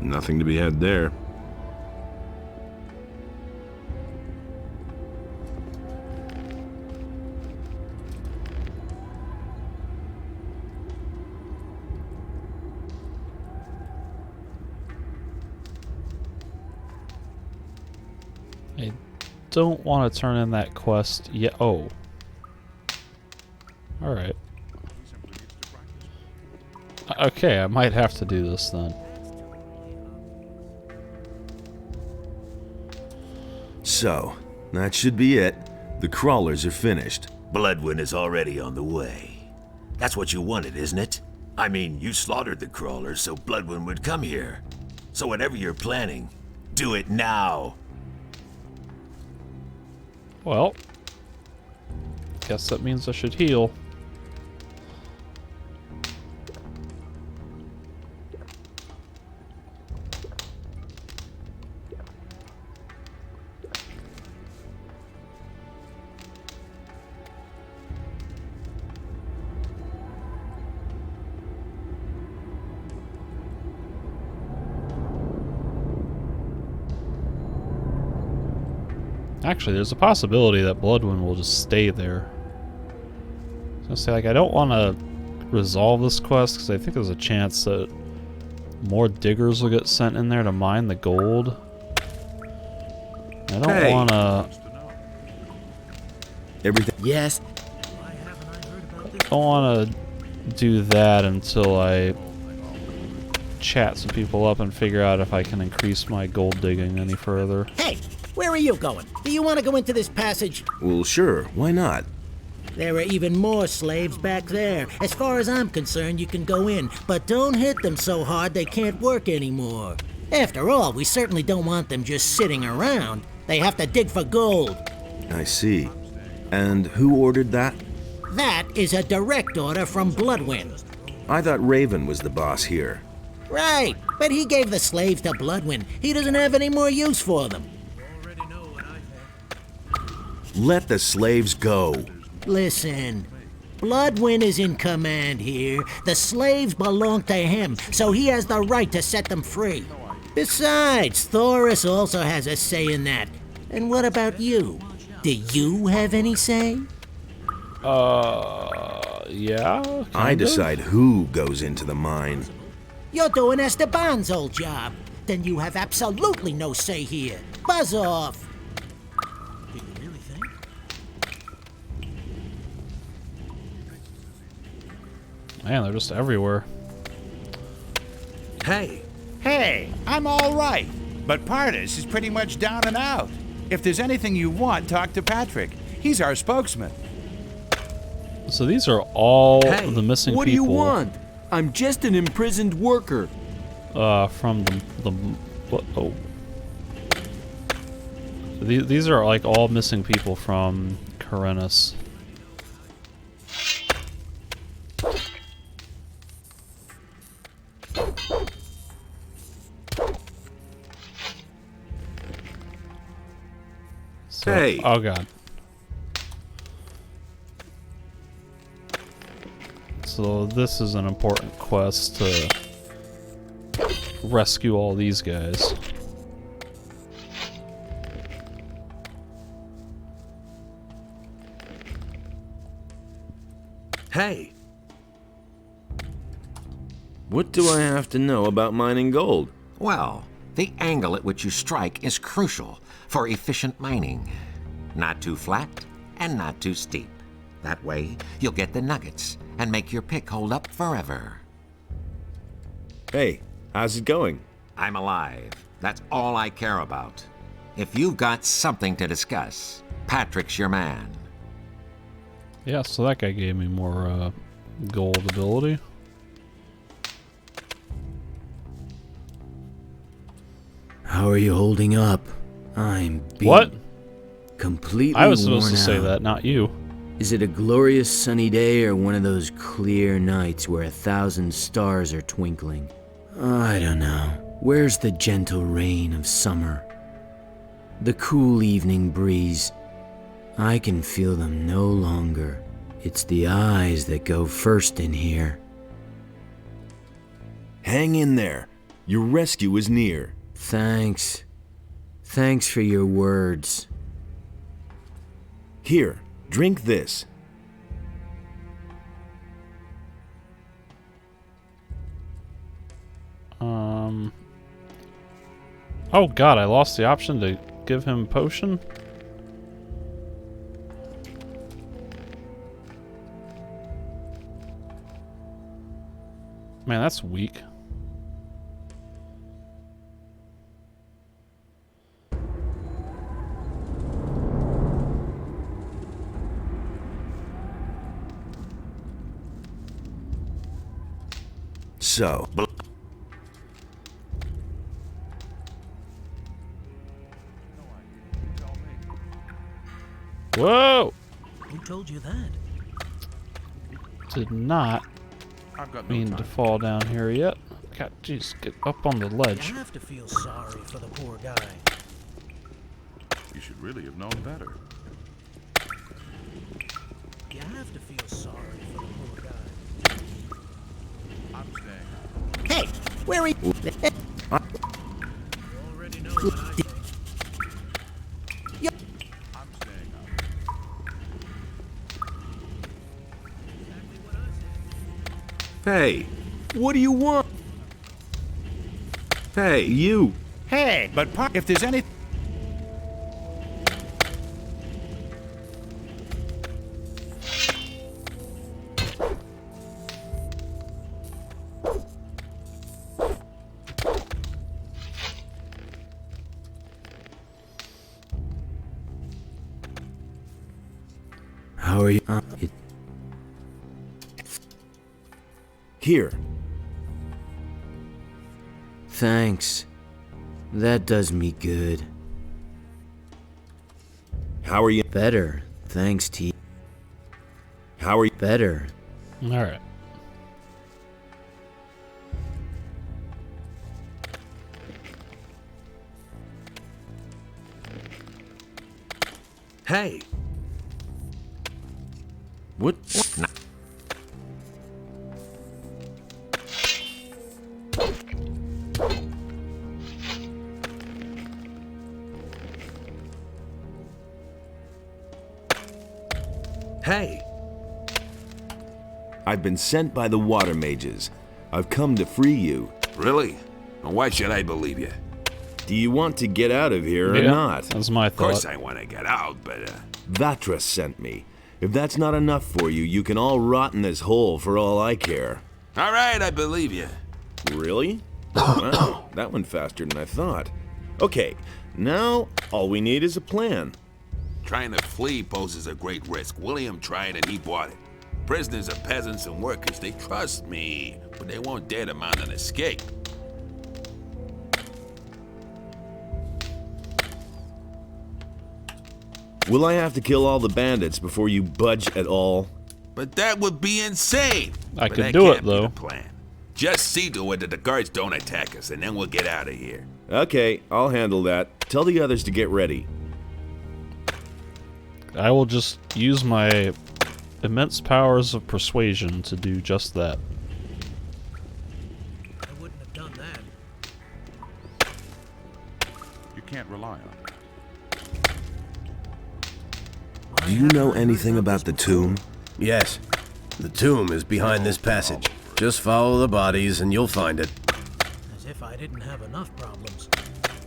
Nothing to be had there. I don't want to turn in that quest yet. Oh. Alright. Okay, I might have to do this then. So, that should be it. The crawlers are finished. Bloodwind is already on the way. That's what you wanted, isn't it? I mean, you slaughtered the crawlers so Bloodwind would come here. So whatever you're planning, do it now. Well, guess that means I should heal. Actually, there's a possibility that Bloodwind will just stay there. I was gonna say, like, I don't want to resolve this quest because I think there's a chance that more diggers will get sent in there to mine the gold. I don't want to. Everything. Yes. Don't want to do that until I chat some people up and figure out if I can increase my gold digging any further. Hey, where are you going? Do you want to go into this passage? Well, sure. Why not? There are even more slaves back there. As far as I'm concerned, you can go in, but don't hit them so hard they can't work anymore. After all, we certainly don't want them just sitting around. They have to dig for gold. I see. And who ordered that? That is a direct order from Bloodwind. I thought Raven was the boss here. Right, but he gave the slaves to Bloodwind. He doesn't have any more use for them. Let the slaves go. Listen, Bloodwind is in command here. The slaves belong to him, so he has the right to set them free. Besides, Thoris also has a say in that. And what about you? Do you have any say? Yeah? I decide who goes into the mine. You're doing Esteban's old job. Then you have absolutely no say here. Buzz off. Do you really think? Man, they're just everywhere. Hey, I'm all right. But Pardus is pretty much down and out. If there's anything you want, talk to Patrick. He's our spokesman. So these are all the missing what people. What do you want? I'm just an imprisoned worker. From the what? Oh. These are like all missing people from Karenus. So, Hey. Oh god. So this is an important quest to rescue all these guys. Hey! What do I have to know about mining gold? Well, the angle at which you strike is crucial for efficient mining. Not too flat and not too steep. That way, you'll get the nuggets and make your pick hold up forever. Hey, how's it going? I'm alive. That's all I care about. If you've got something to discuss, Patrick's your man. Yeah, so that guy gave me more gold ability. How are you holding up? I'm beat. What? Completely I was supposed to worn say out. that, not you. Is it a glorious sunny day or one of those clear nights where 1,000 stars are twinkling? I don't know. Where's the gentle rain of summer? The cool evening breeze? I can feel them no longer. It's the eyes that go first in here. Hang in there. Your rescue is near. Thanks. Thanks for your words. Here, drink this. Oh god, I lost the option to give him potion? Man, that's weak. So, whoa! Who told you that? Did not mean to fall down here yet. God, jeez, get up on the ledge. You have to feel sorry for the poor guy. You should really have known better. You have to feel sorry for the poor guy. I'm staying. Hey, where are you? I'm staying out. hey, what do you want? Hey, you. Hey, but if there's any... How are you? Here. Thanks. That does me good. How are you? Better, thanks, T. How are you? Better. Alright. Hey. What? Hey. I've been sent by the water mages. I've come to free you. Really? And why should I believe you? Do you want to get out of here or Yeah, not? that's my Of course thought. I want to get out, but Vatra sent me. If that's not enough for you, you can all rot in this hole for all I care. all right, I believe you. Really? Wow, that went faster than I thought. Okay, now all we need is a plan. Trying to flee poses a great risk. William tried and he bought it. Prisoners are peasants and workers. They trust me, but they won't dare to mount an escape. Will I have to kill all the bandits before you budge at all? But that would be insane. I But could that do it, can't be though. the plan. Just see to it that the guards don't attack us, and then we'll get out of here. Okay, I'll handle that. Tell the others to get ready. I will just use my immense powers of persuasion to do just that. I wouldn't have done that. You can't rely on it. Do you know anything about the tomb? Yes. The tomb is behind this passage. Just follow the bodies and you'll find it. As if I didn't have enough problems.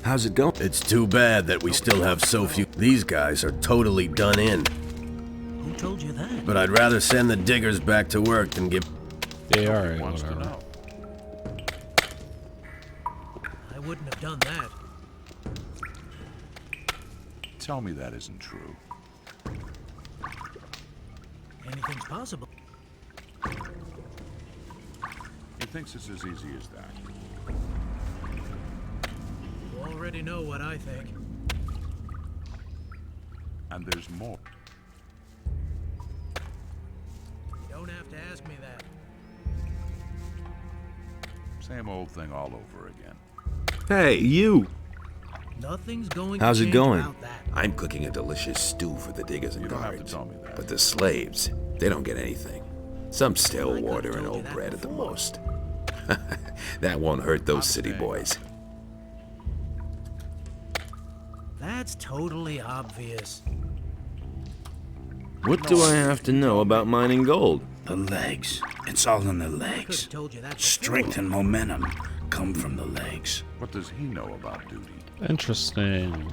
How's it going? It's too bad that we still have so few. These guys are totally done in. Who told you that? But I'd rather send the diggers back to work than give... Yeah, alright, Wants to whatever. know. I wouldn't have done that. Tell me that isn't true. Anything's possible. He thinks it's as easy as that. You already know what I think. And there's more. You don't have to ask me that. Same old thing all over again. Hey, you! Nothing's going How's to it change going? about that. I'm cooking a delicious stew for the diggers and You don't have to guards. tell me that. But the slaves, they don't get anything. Some stale water and old bread at the most. That won't hurt those city boys. That's totally obvious. What do I have to know about mining gold? The legs. It's all in the legs. Told you that Strength and momentum come from the legs. What does he know about duty? Interesting.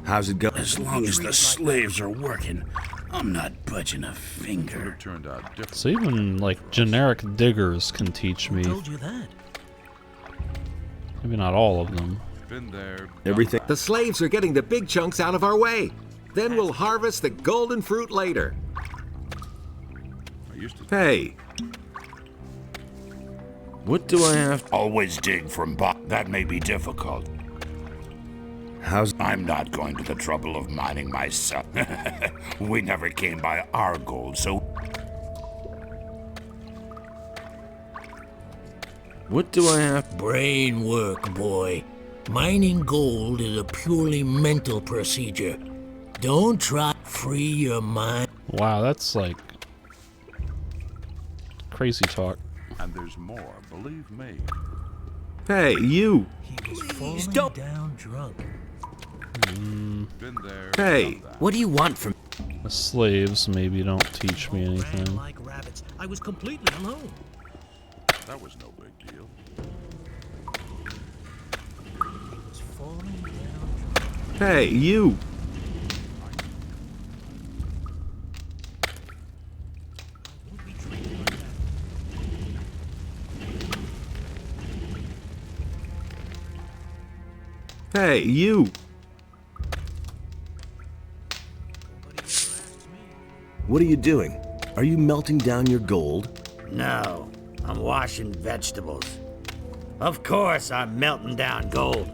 How's it going? As long as the slaves are working, I'm not budging a finger. Turned out different. So even, like, generic diggers can teach me. told you that. Maybe not all of them. Been there. Everything. The slaves are getting the big chunks out of our way. Then we'll harvest the golden fruit later. I used to. Hey, What do I have? Always dig from that may be difficult. how's... I'm not going to the trouble of mining myself. We never came by our gold, so What do I have? Brain work, boy. Mining gold is a purely mental procedure. Don't try to free your mind. Wow, that's like crazy talk. And there's more, believe me. Hey, you! He was falling down drunk. Been there. Hey! done that. What do you want from... The slaves maybe don't teach me Ran anything. like rabbits. I was completely alone. That was no big deal. He was falling down drunk. Hey, you! Won't be treated like that. Hey, you! What are you doing? Are you melting down your gold? No, I'm washing vegetables. Of course I'm melting down gold,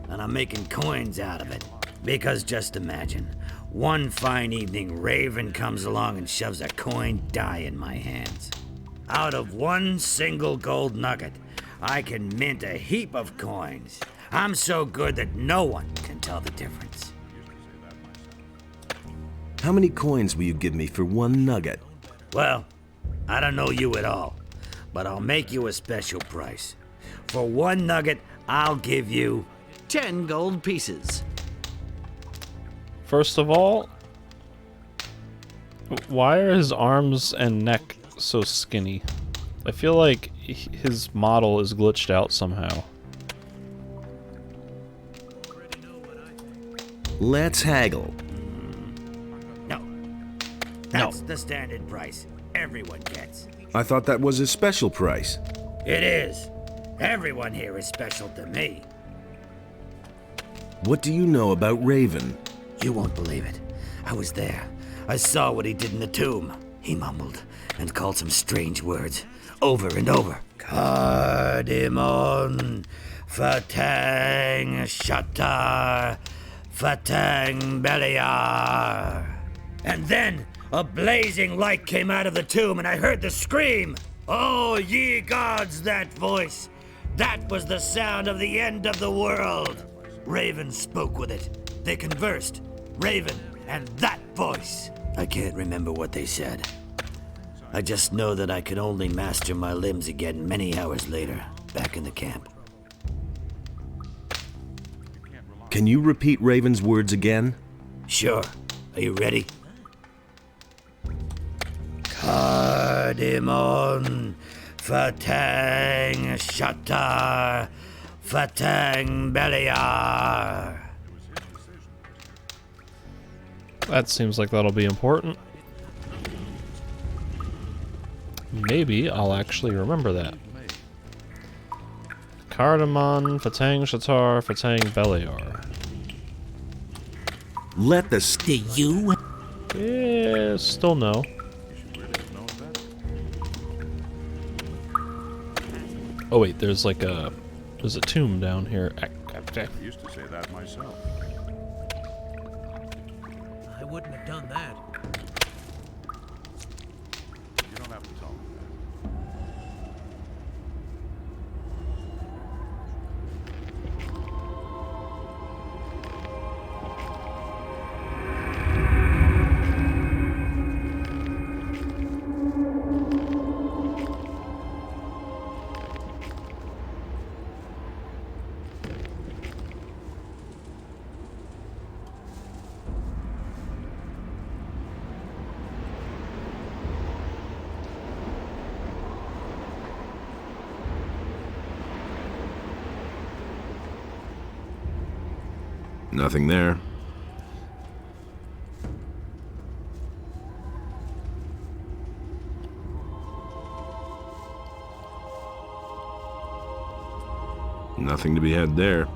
and I'm making coins out of it. Because just imagine, one fine evening Raven comes along and shoves a coin die in my hands. Out of one single gold nugget, I can mint a heap of coins. I'm so good that no one can tell the difference. How many coins will you give me for one nugget? Well, I don't know you at all, but I'll make you a special price. For one nugget, I'll give you 10 gold pieces. First of all, why are his arms and neck so skinny? I feel like his model is glitched out somehow. Let's haggle. No. That's the standard price everyone gets. I thought that was a special price. It is. Everyone here is special to me. What do you know about Raven? You won't believe it. I was there. I saw what he did in the tomb. He mumbled and called some strange words over and over. Cardamon, Fatang Shatar, Fatang Beliar. And then a blazing light came out of the tomb and I heard the scream. Oh, ye gods, that voice. That was the sound of the end of the world. Raven spoke with it. They conversed. Raven and that voice. I can't remember what they said. I just know that I could only master my limbs again many hours later, back in the camp. Can you repeat Raven's words again? Sure. Are you ready? Cardamon, Fatang Shatar, Fatang Beliar. That seems like that'll be important. Maybe I'll actually remember that. Cardamon, Fatang Shatar, Fatang Beliar. Let the... Do you? Yeah, still no. Oh wait, there's like a... There's a tomb down here. I used to say that myself. I wouldn't have done that. You don't have to tell me Nothing there. Nothing to be had there.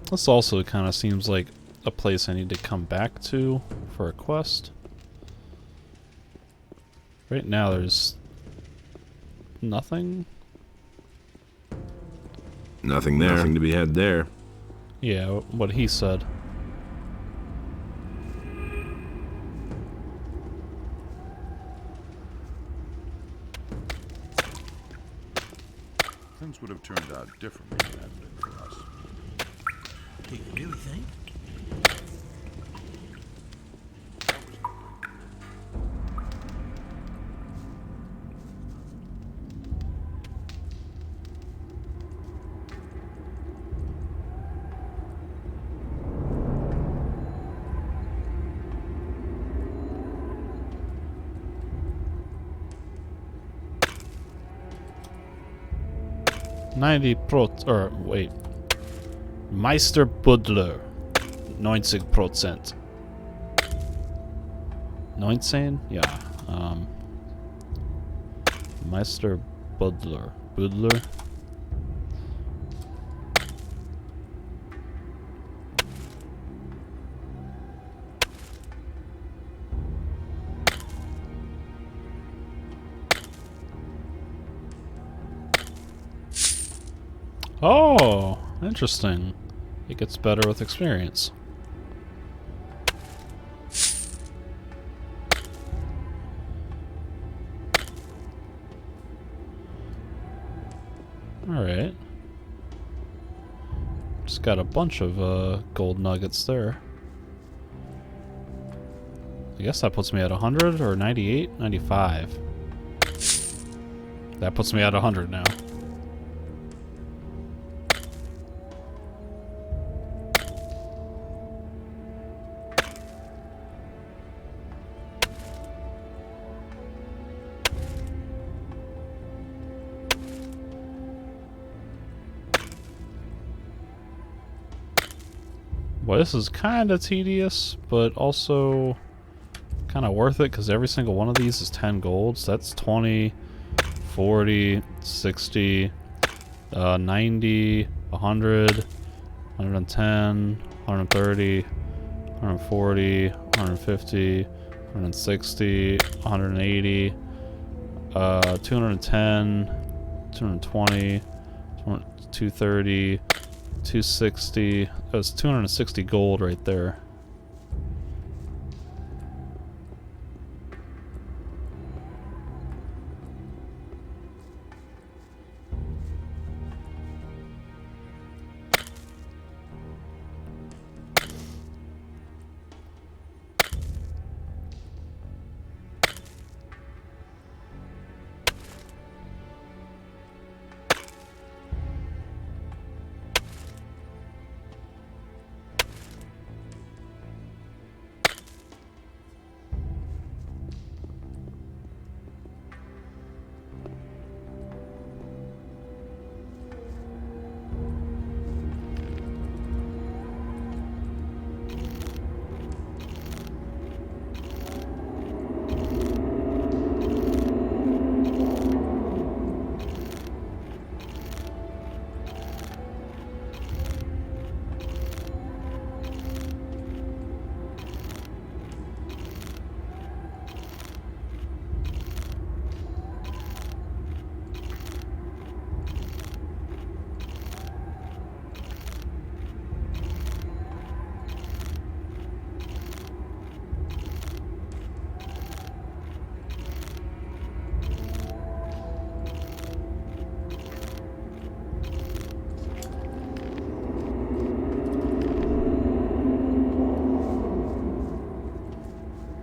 This also kind of seems like a place I need to come back to for a quest. Right now there's nothing. Nothing there. Nothing to be had there. Yeah, what he said. Things would have turned out differently had it been for us. Do you really think? Meister Buddler, 90%. 19? Yeah. Meister Buddler. Buddler? Oh, interesting. It gets better with experience. Alright. Just got a bunch of gold nuggets there. I guess that puts me at 100 or 98? 95. That puts me at 100 now. Well, this is kind of tedious, but also kind of worth it because every single one of these is 10 gold. So that's 20, 40, 60, 90, 100, 110, 130, 140, 150, 160, 180, 210, 220, 230, 260. That's 260 gold right there.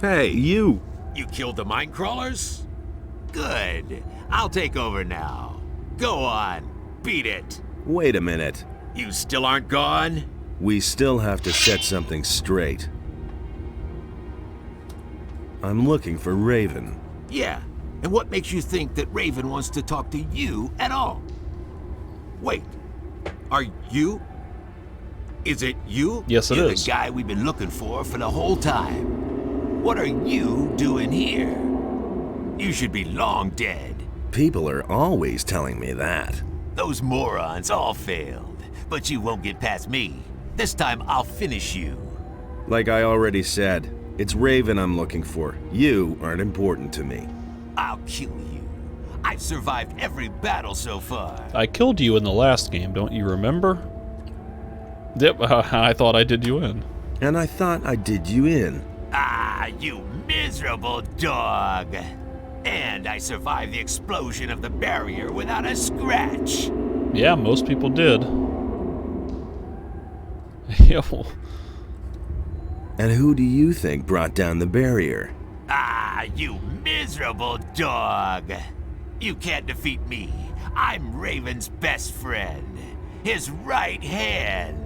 Hey, you! You killed the mine crawlers? Good. I'll take over now. Go on. Beat it. Wait a minute. You still aren't gone? We still have to set something straight. I'm looking for Raven. Yeah. And what makes you think that Raven wants to talk to you at all? Wait. Are you? Is it you? Yes, it You're is. the guy we've been looking for the whole time. What are you doing here? You should be long dead. People are always telling me that. Those morons all failed, but you won't get past me. This time I'll finish you. Like I already said, it's Raven I'm looking for. You aren't important to me. I'll kill you. I've survived every battle so far. I killed you in the last game, don't you remember? Yep, I thought I did you in. And I thought I did you in. Ah, you miserable dog. And I survived the explosion of the barrier without a scratch. Yeah, most people did. And who do you think brought down the barrier? Ah, you miserable dog. You can't defeat me. I'm Raven's best friend. His right hand.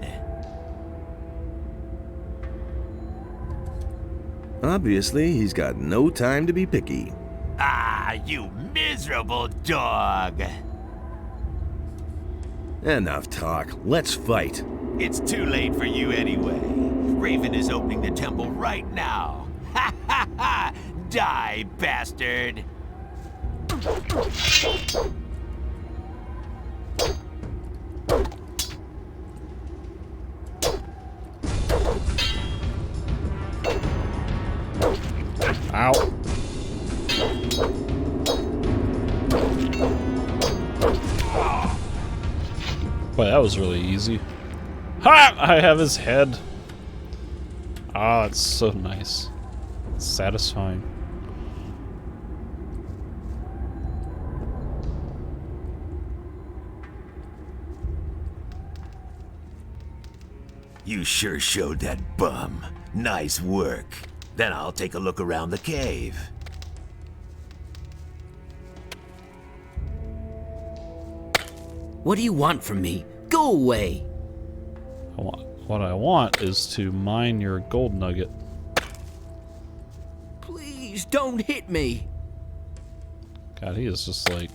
Obviously, he's got no time to be picky. Ah, you miserable dog. Enough talk. Let's fight. It's too late for you anyway. Raven is opening the temple right now. Ha ha ha! Die, bastard! Ow. Boy, that was really easy. Ha! I have his head. Ah, it's so nice. It's satisfying. You sure showed that bum. Nice work. Then I'll take a look around the cave. What do you want from me? Go away! What I want is to mine your gold nugget. Please don't hit me! God, he is just like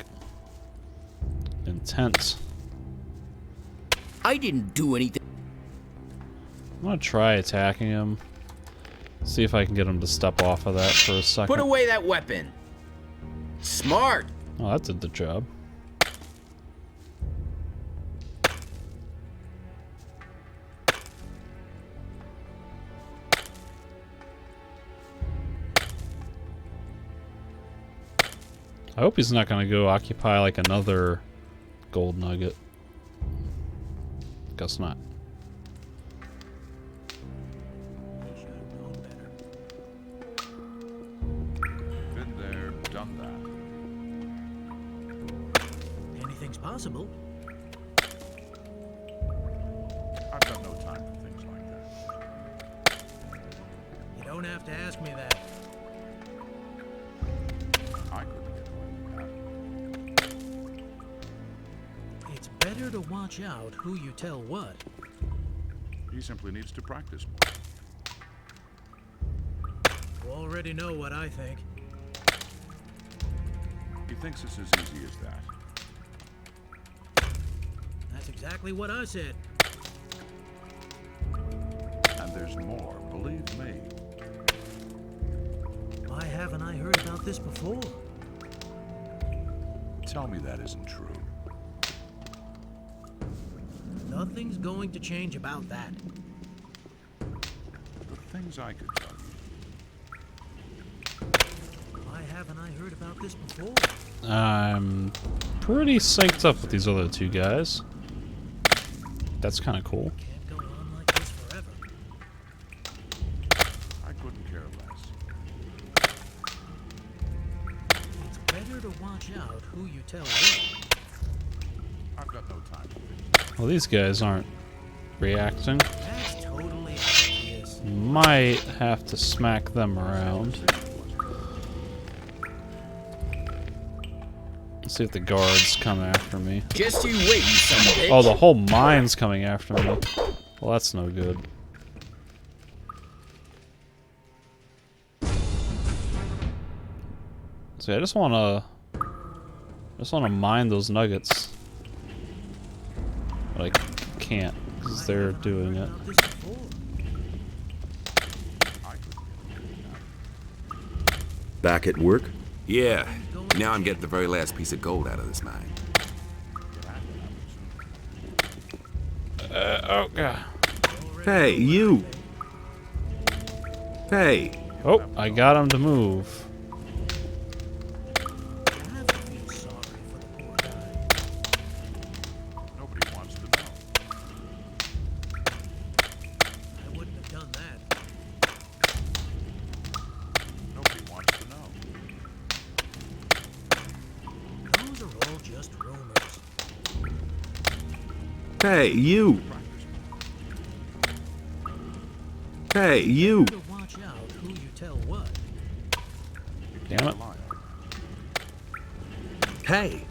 intense. I didn't do anything. I'm gonna try attacking him. See if I can get him to step off of that for a second. Put away that weapon. Smart. Oh, that did the job. I hope he's not gonna go occupy like another gold nugget. Guess not. Been there, done that. Anything's possible. I've got no time for things like that. You don't have to ask me that. I couldn't get away with that. It's better to watch out who you tell what. He simply needs to practice more. You already know what I think. He thinks it's as easy as that. That's exactly what I said. And there's more, believe me. Why haven't I heard about this before? Tell me that isn't true. Nothing's going to change about that. The things I could tell you. Why haven't I heard about this before? I'm pretty synced up with these other two guys. That's kind of cool. Can't go on like this forever. I couldn't care less. It's better to watch out who you tell what. I've got no time for things. Well, these guys aren't reacting. That's totally obvious. Might have to smack them around. Let's see if the guards come after me. Just you wait, you son of a bitch. Oh, the whole mine's coming after me. Well, that's no good. See, I just wanna mine those nuggets. But I can't, because they're doing it. Back at work? Yeah. Now I'm getting the very last piece of gold out of this mine. Oh, God. Hey, you! Hey! Oh, I got him to move. Nobody wants to know. I wouldn't have done that. Nobody wants to know. Those are all just rumors. Hey, you! Hey, you! Watch out who you tell what. Damn it. Hey!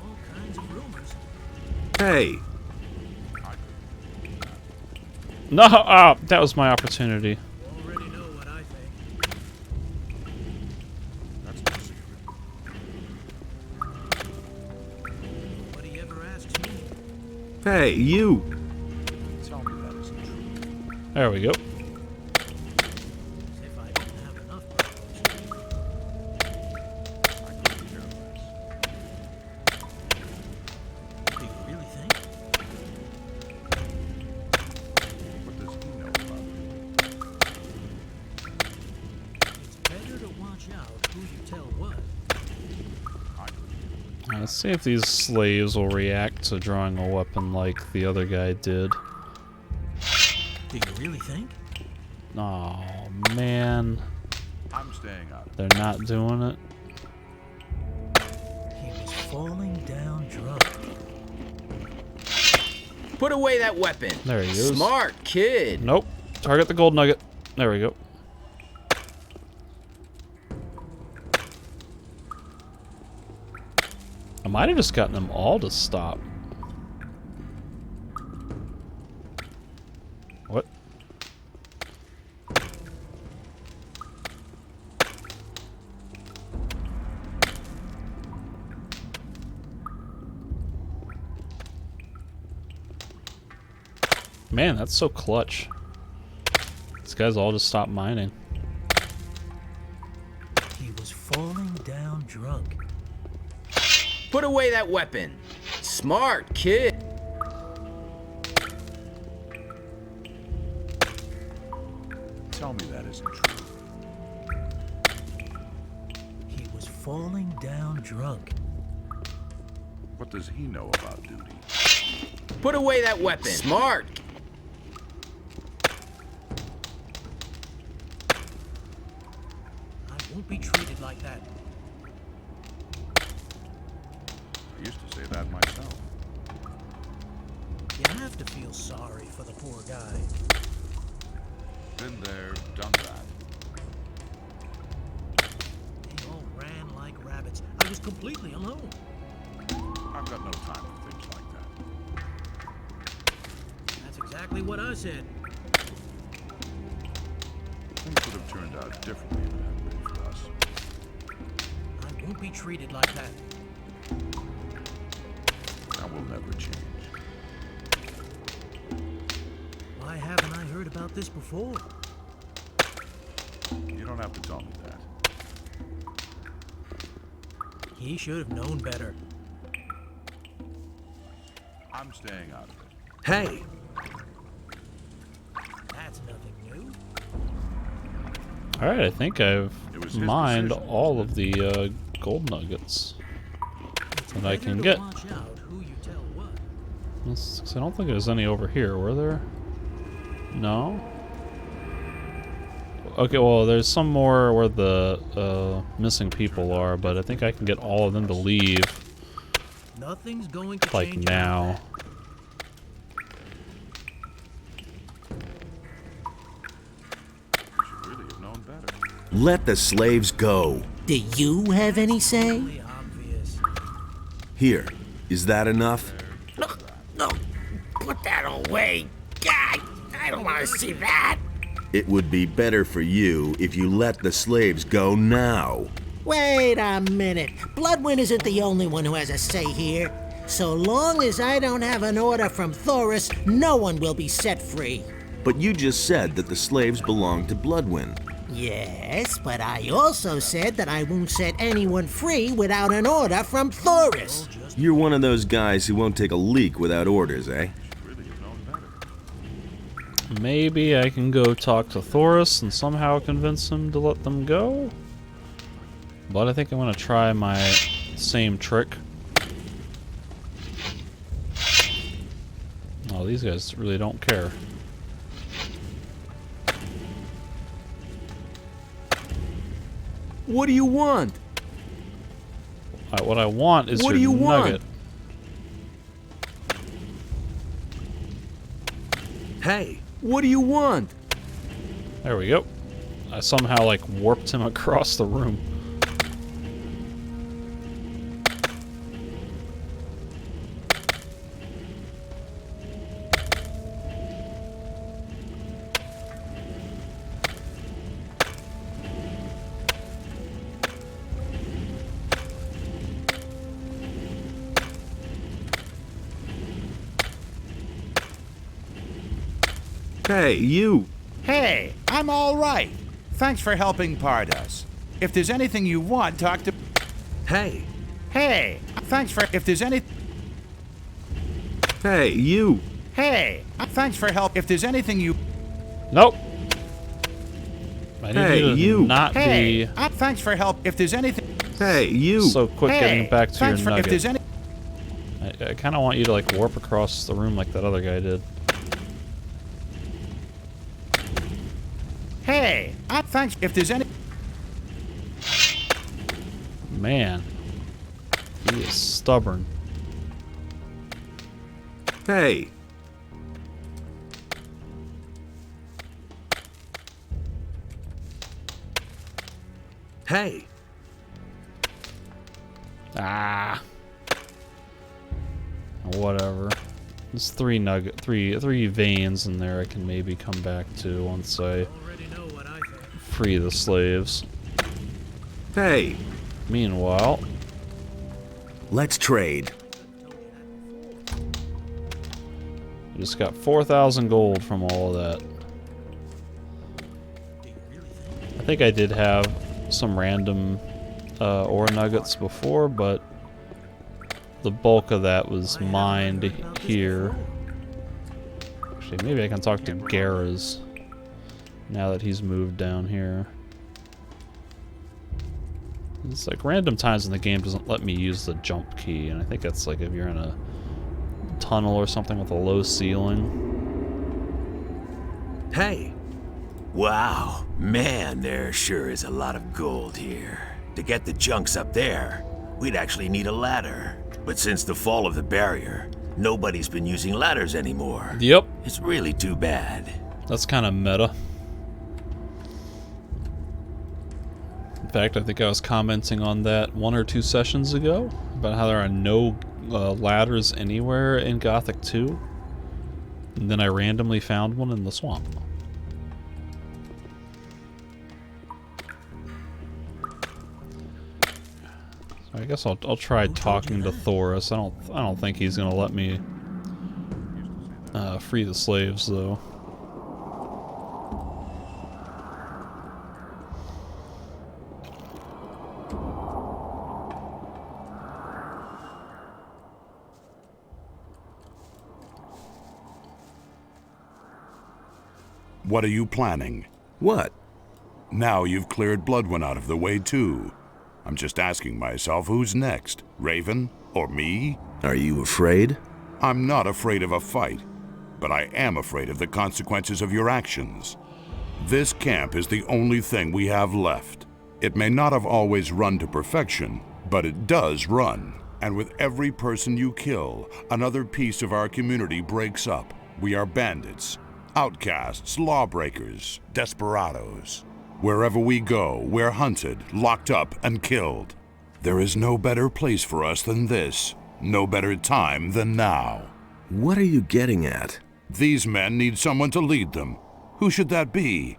All kinds of rumors. Hey! No! Oh, that was my opportunity. Already know what I think. That's no secret. Nobody ever asks me. Hey, you! Tell me that isn't true. There we go. As if I didn't have enough problems. I couldn't care less. Do you really think? What does he know about it? It's better to watch out who you tell what. Let's see if these slaves will react to drawing a weapon like the other guy did. Do you really think? Oh, man. I'm staying out of it. They're not doing it. He was falling down drunk. Put away that weapon. There he is. Smart kid. Nope. Target the gold nugget. There we go. I might have just gotten them all to stop. What? Man, that's so clutch. These guys all just stopped mining. He was falling down drunk. Put away that weapon. Smart kid. Tell me that isn't true. He was falling down drunk. What does he know about duty? Put away that weapon. Smart. I won't be treated like that. I used to say that myself. You have to feel sorry for the poor guy. Been there, done that. They all ran like rabbits. I was completely alone. I've got no time for things like that. That's exactly what I said. Things would have turned out differently if it hadn't been for us. I won't be treated like that. That will never change. Why haven't I heard about this before? You don't have to tell me that. He should have known better. I'm staying out of it. Hey! That's nothing new. Alright, I think I've It was his mined decision, all of the gold nuggets that I can get. Watch out who you tell what. I don't think there's any over here, were there? No? Okay, well, there's some more where the missing people are, but I think I can get all of them to leave, Nothing's going to like, change now. Let the slaves go. Do you have any say? Here, is that enough? No, put that away. God, I don't want to see that. It would be better for you if you let the slaves go now. Wait a minute. Bloodwind isn't the only one who has a say here. So long as I don't have an order from Thoris, no one will be set free. But you just said that the slaves belong to Bloodwind. Yes, but I also said that I won't set anyone free without an order from Thoris. You're one of those guys who won't take a leak without orders, eh? Maybe I can go talk to Thoris and somehow convince him to let them go? But I think I'm going to try my same trick. Oh, these guys really don't care. What do you want? What I want is what do you nugget. Want? Hey, what do you want? There we go. I somehow like warped him across the room. Hey, you! Hey, I'm all right. Thanks for helping part us. If there's anything you want, talk to... Hey! Hey, thanks for... If there's any... Hey, you! Hey, thanks for help. If there's anything you... Nope. I need Hey, you to you. not Hey, be thanks for help. If there's anything... Hey, you! so quick Hey, getting back to your thanks for... nugget. If there's any... I kind of want you to like warp across the room like that other guy did. Hey, thanks. If there's any... Man. He is stubborn. Hey! Hey! Ah. Whatever. There's three veins in there I can maybe come back to once I free the slaves. Hey! Meanwhile, let's trade. I just got 4,000 gold from all of that. I think I did have some random ore nuggets before, but the bulk of that was mined here. Actually, maybe I can talk to Garaz now that he's moved down here. It's like random times in the game doesn't let me use the jump key, and I think that's like if you're in a tunnel or something with a low ceiling. Hey! Wow, man, there sure is a lot of gold here. To get the junks up there, we'd actually need a ladder. But since the fall of the barrier, nobody's been using ladders anymore. Yep. It's really too bad. That's kind of meta. In fact, I think I was commenting on that 1 or 2 sessions ago about how there are no ladders anywhere in Gothic 2. And then I randomly found one in the swamp. So I guess I'll try talking to Thoris. I don't think he's gonna let me free the slaves though. What are you planning? What? Now you've cleared Bloodwind out of the way, too. I'm just asking myself, who's next? Raven? Or me? Are you afraid? I'm not afraid of a fight, but I am afraid of the consequences of your actions. This camp is the only thing we have left. It may not have always run to perfection, but it does run. And with every person you kill, another piece of our community breaks up. We are bandits, outcasts, lawbreakers, desperados. Wherever we go, we're hunted, locked up, and killed. There is no better place for us than this. No better time than now. What are you getting at? These men need someone to lead them. Who should that be?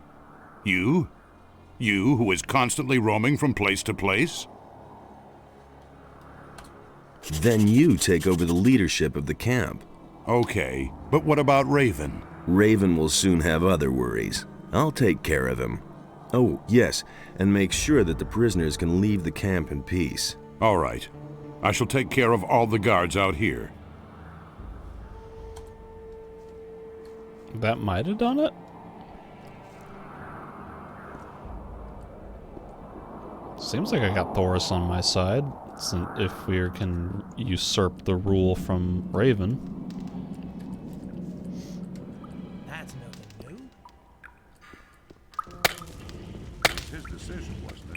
You? You, who is constantly roaming from place to place? Then you take over the leadership of the camp. Okay, but what about Raven? Raven will soon have other worries. I'll take care of him. Oh, yes, and make sure that the prisoners can leave the camp in peace. All right. I shall take care of all the guards out here. That might have done it. Seems like I got Thoris on my side, if we can usurp the rule from Raven. That's nothing new. His decision, wasn't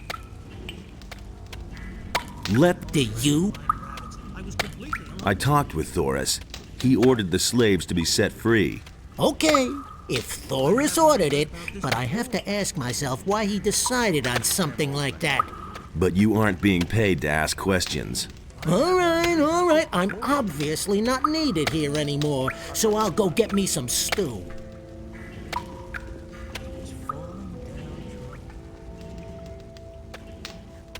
it? Let you? I talked with Thoris. He ordered the slaves to be set free. Okay, if Thoris ordered it, but I have to ask myself why he decided on something like that. But you aren't being paid to ask questions. All right. I'm obviously not needed here anymore, so I'll go get me some stew.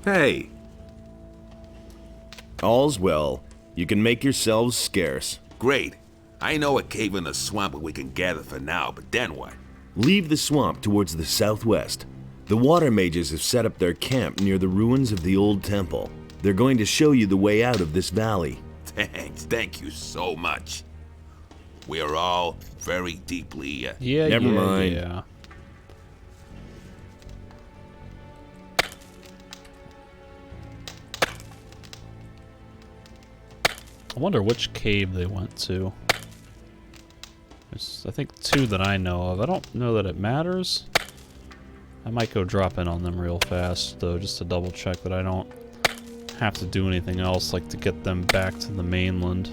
Hey! All's well. You can make yourselves scarce. Great. I know a cave in the swamp where we can gather for now, but then what? Leave the swamp towards the southwest. The water mages have set up their camp near the ruins of the old temple. They're going to show you the way out of this valley. Thanks. Thank you so much. We are all very deeply... Never mind. Yeah. I wonder which cave they went to. There's, I think, 2 that I know of. I don't know that it matters. I might go drop in on them real fast, though, just to double check that I don't have to do anything else, like to get them back to the mainland.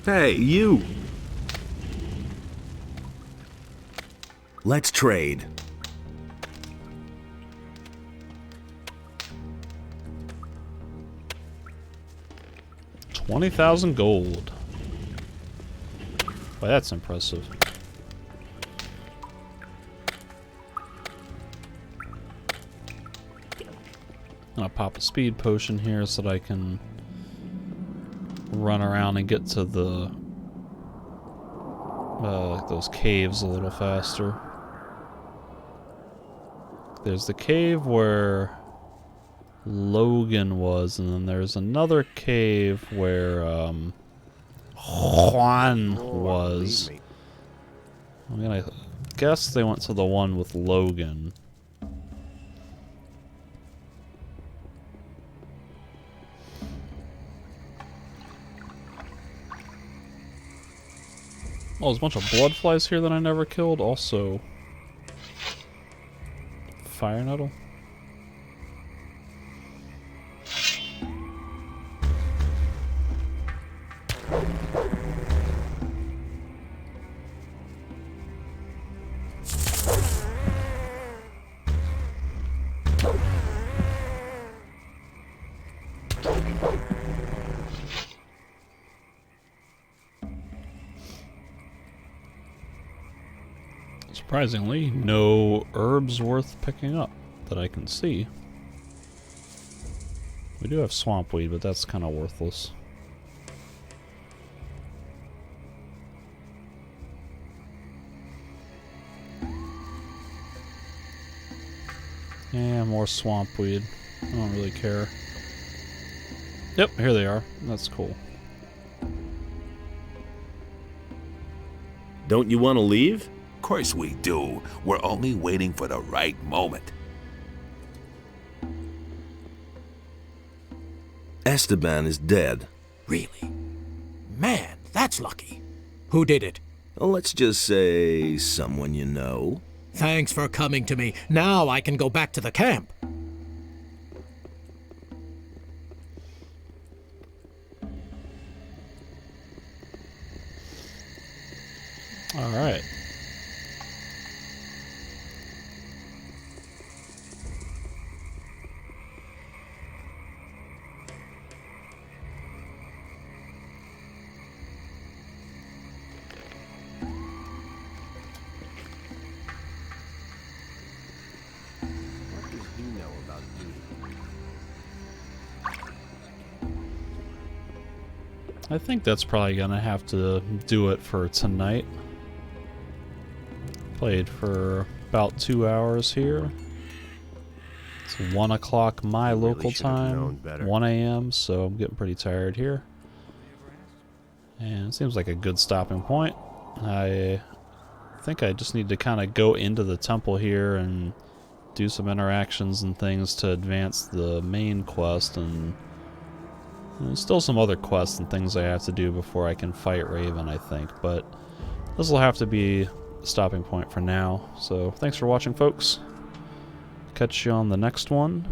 Hey, you! Let's trade. $20,000 gold. Boy, that's impressive. I'll pop a speed potion here so that I can run around and get to the those caves a little faster. There's the cave where Logan was, and then there's another cave where Juan was. I mean, I guess they went to the one with Logan. Oh, there's a bunch of blood flies here that I never killed. Also, fire nettle. Surprisingly, no herbs worth picking up that I can see. We do have swamp weed, but that's kind of worthless. Yeah, more swamp weed. I don't really care. Yep, here they are. That's cool. Don't you want to leave? Of course we do. We're only waiting for the right moment. Esteban is dead. Really? Man, that's lucky. Who did it? Well, let's just say someone you know. Thanks for coming to me. Now I can go back to the camp. All right. I think that's probably gonna have to do it for tonight. Played for about 2 hours here. It's 1 o'clock my local time, 1 a.m., so I'm getting pretty tired here. And it seems like a good stopping point. I think I just need to kind of go into the temple here and do some interactions and things to advance the main quest, and there's still some other quests and things I have to do before I can fight Raven, I think, but this will have to be a stopping point for now. So thanks for watching, folks. Catch you on the next one.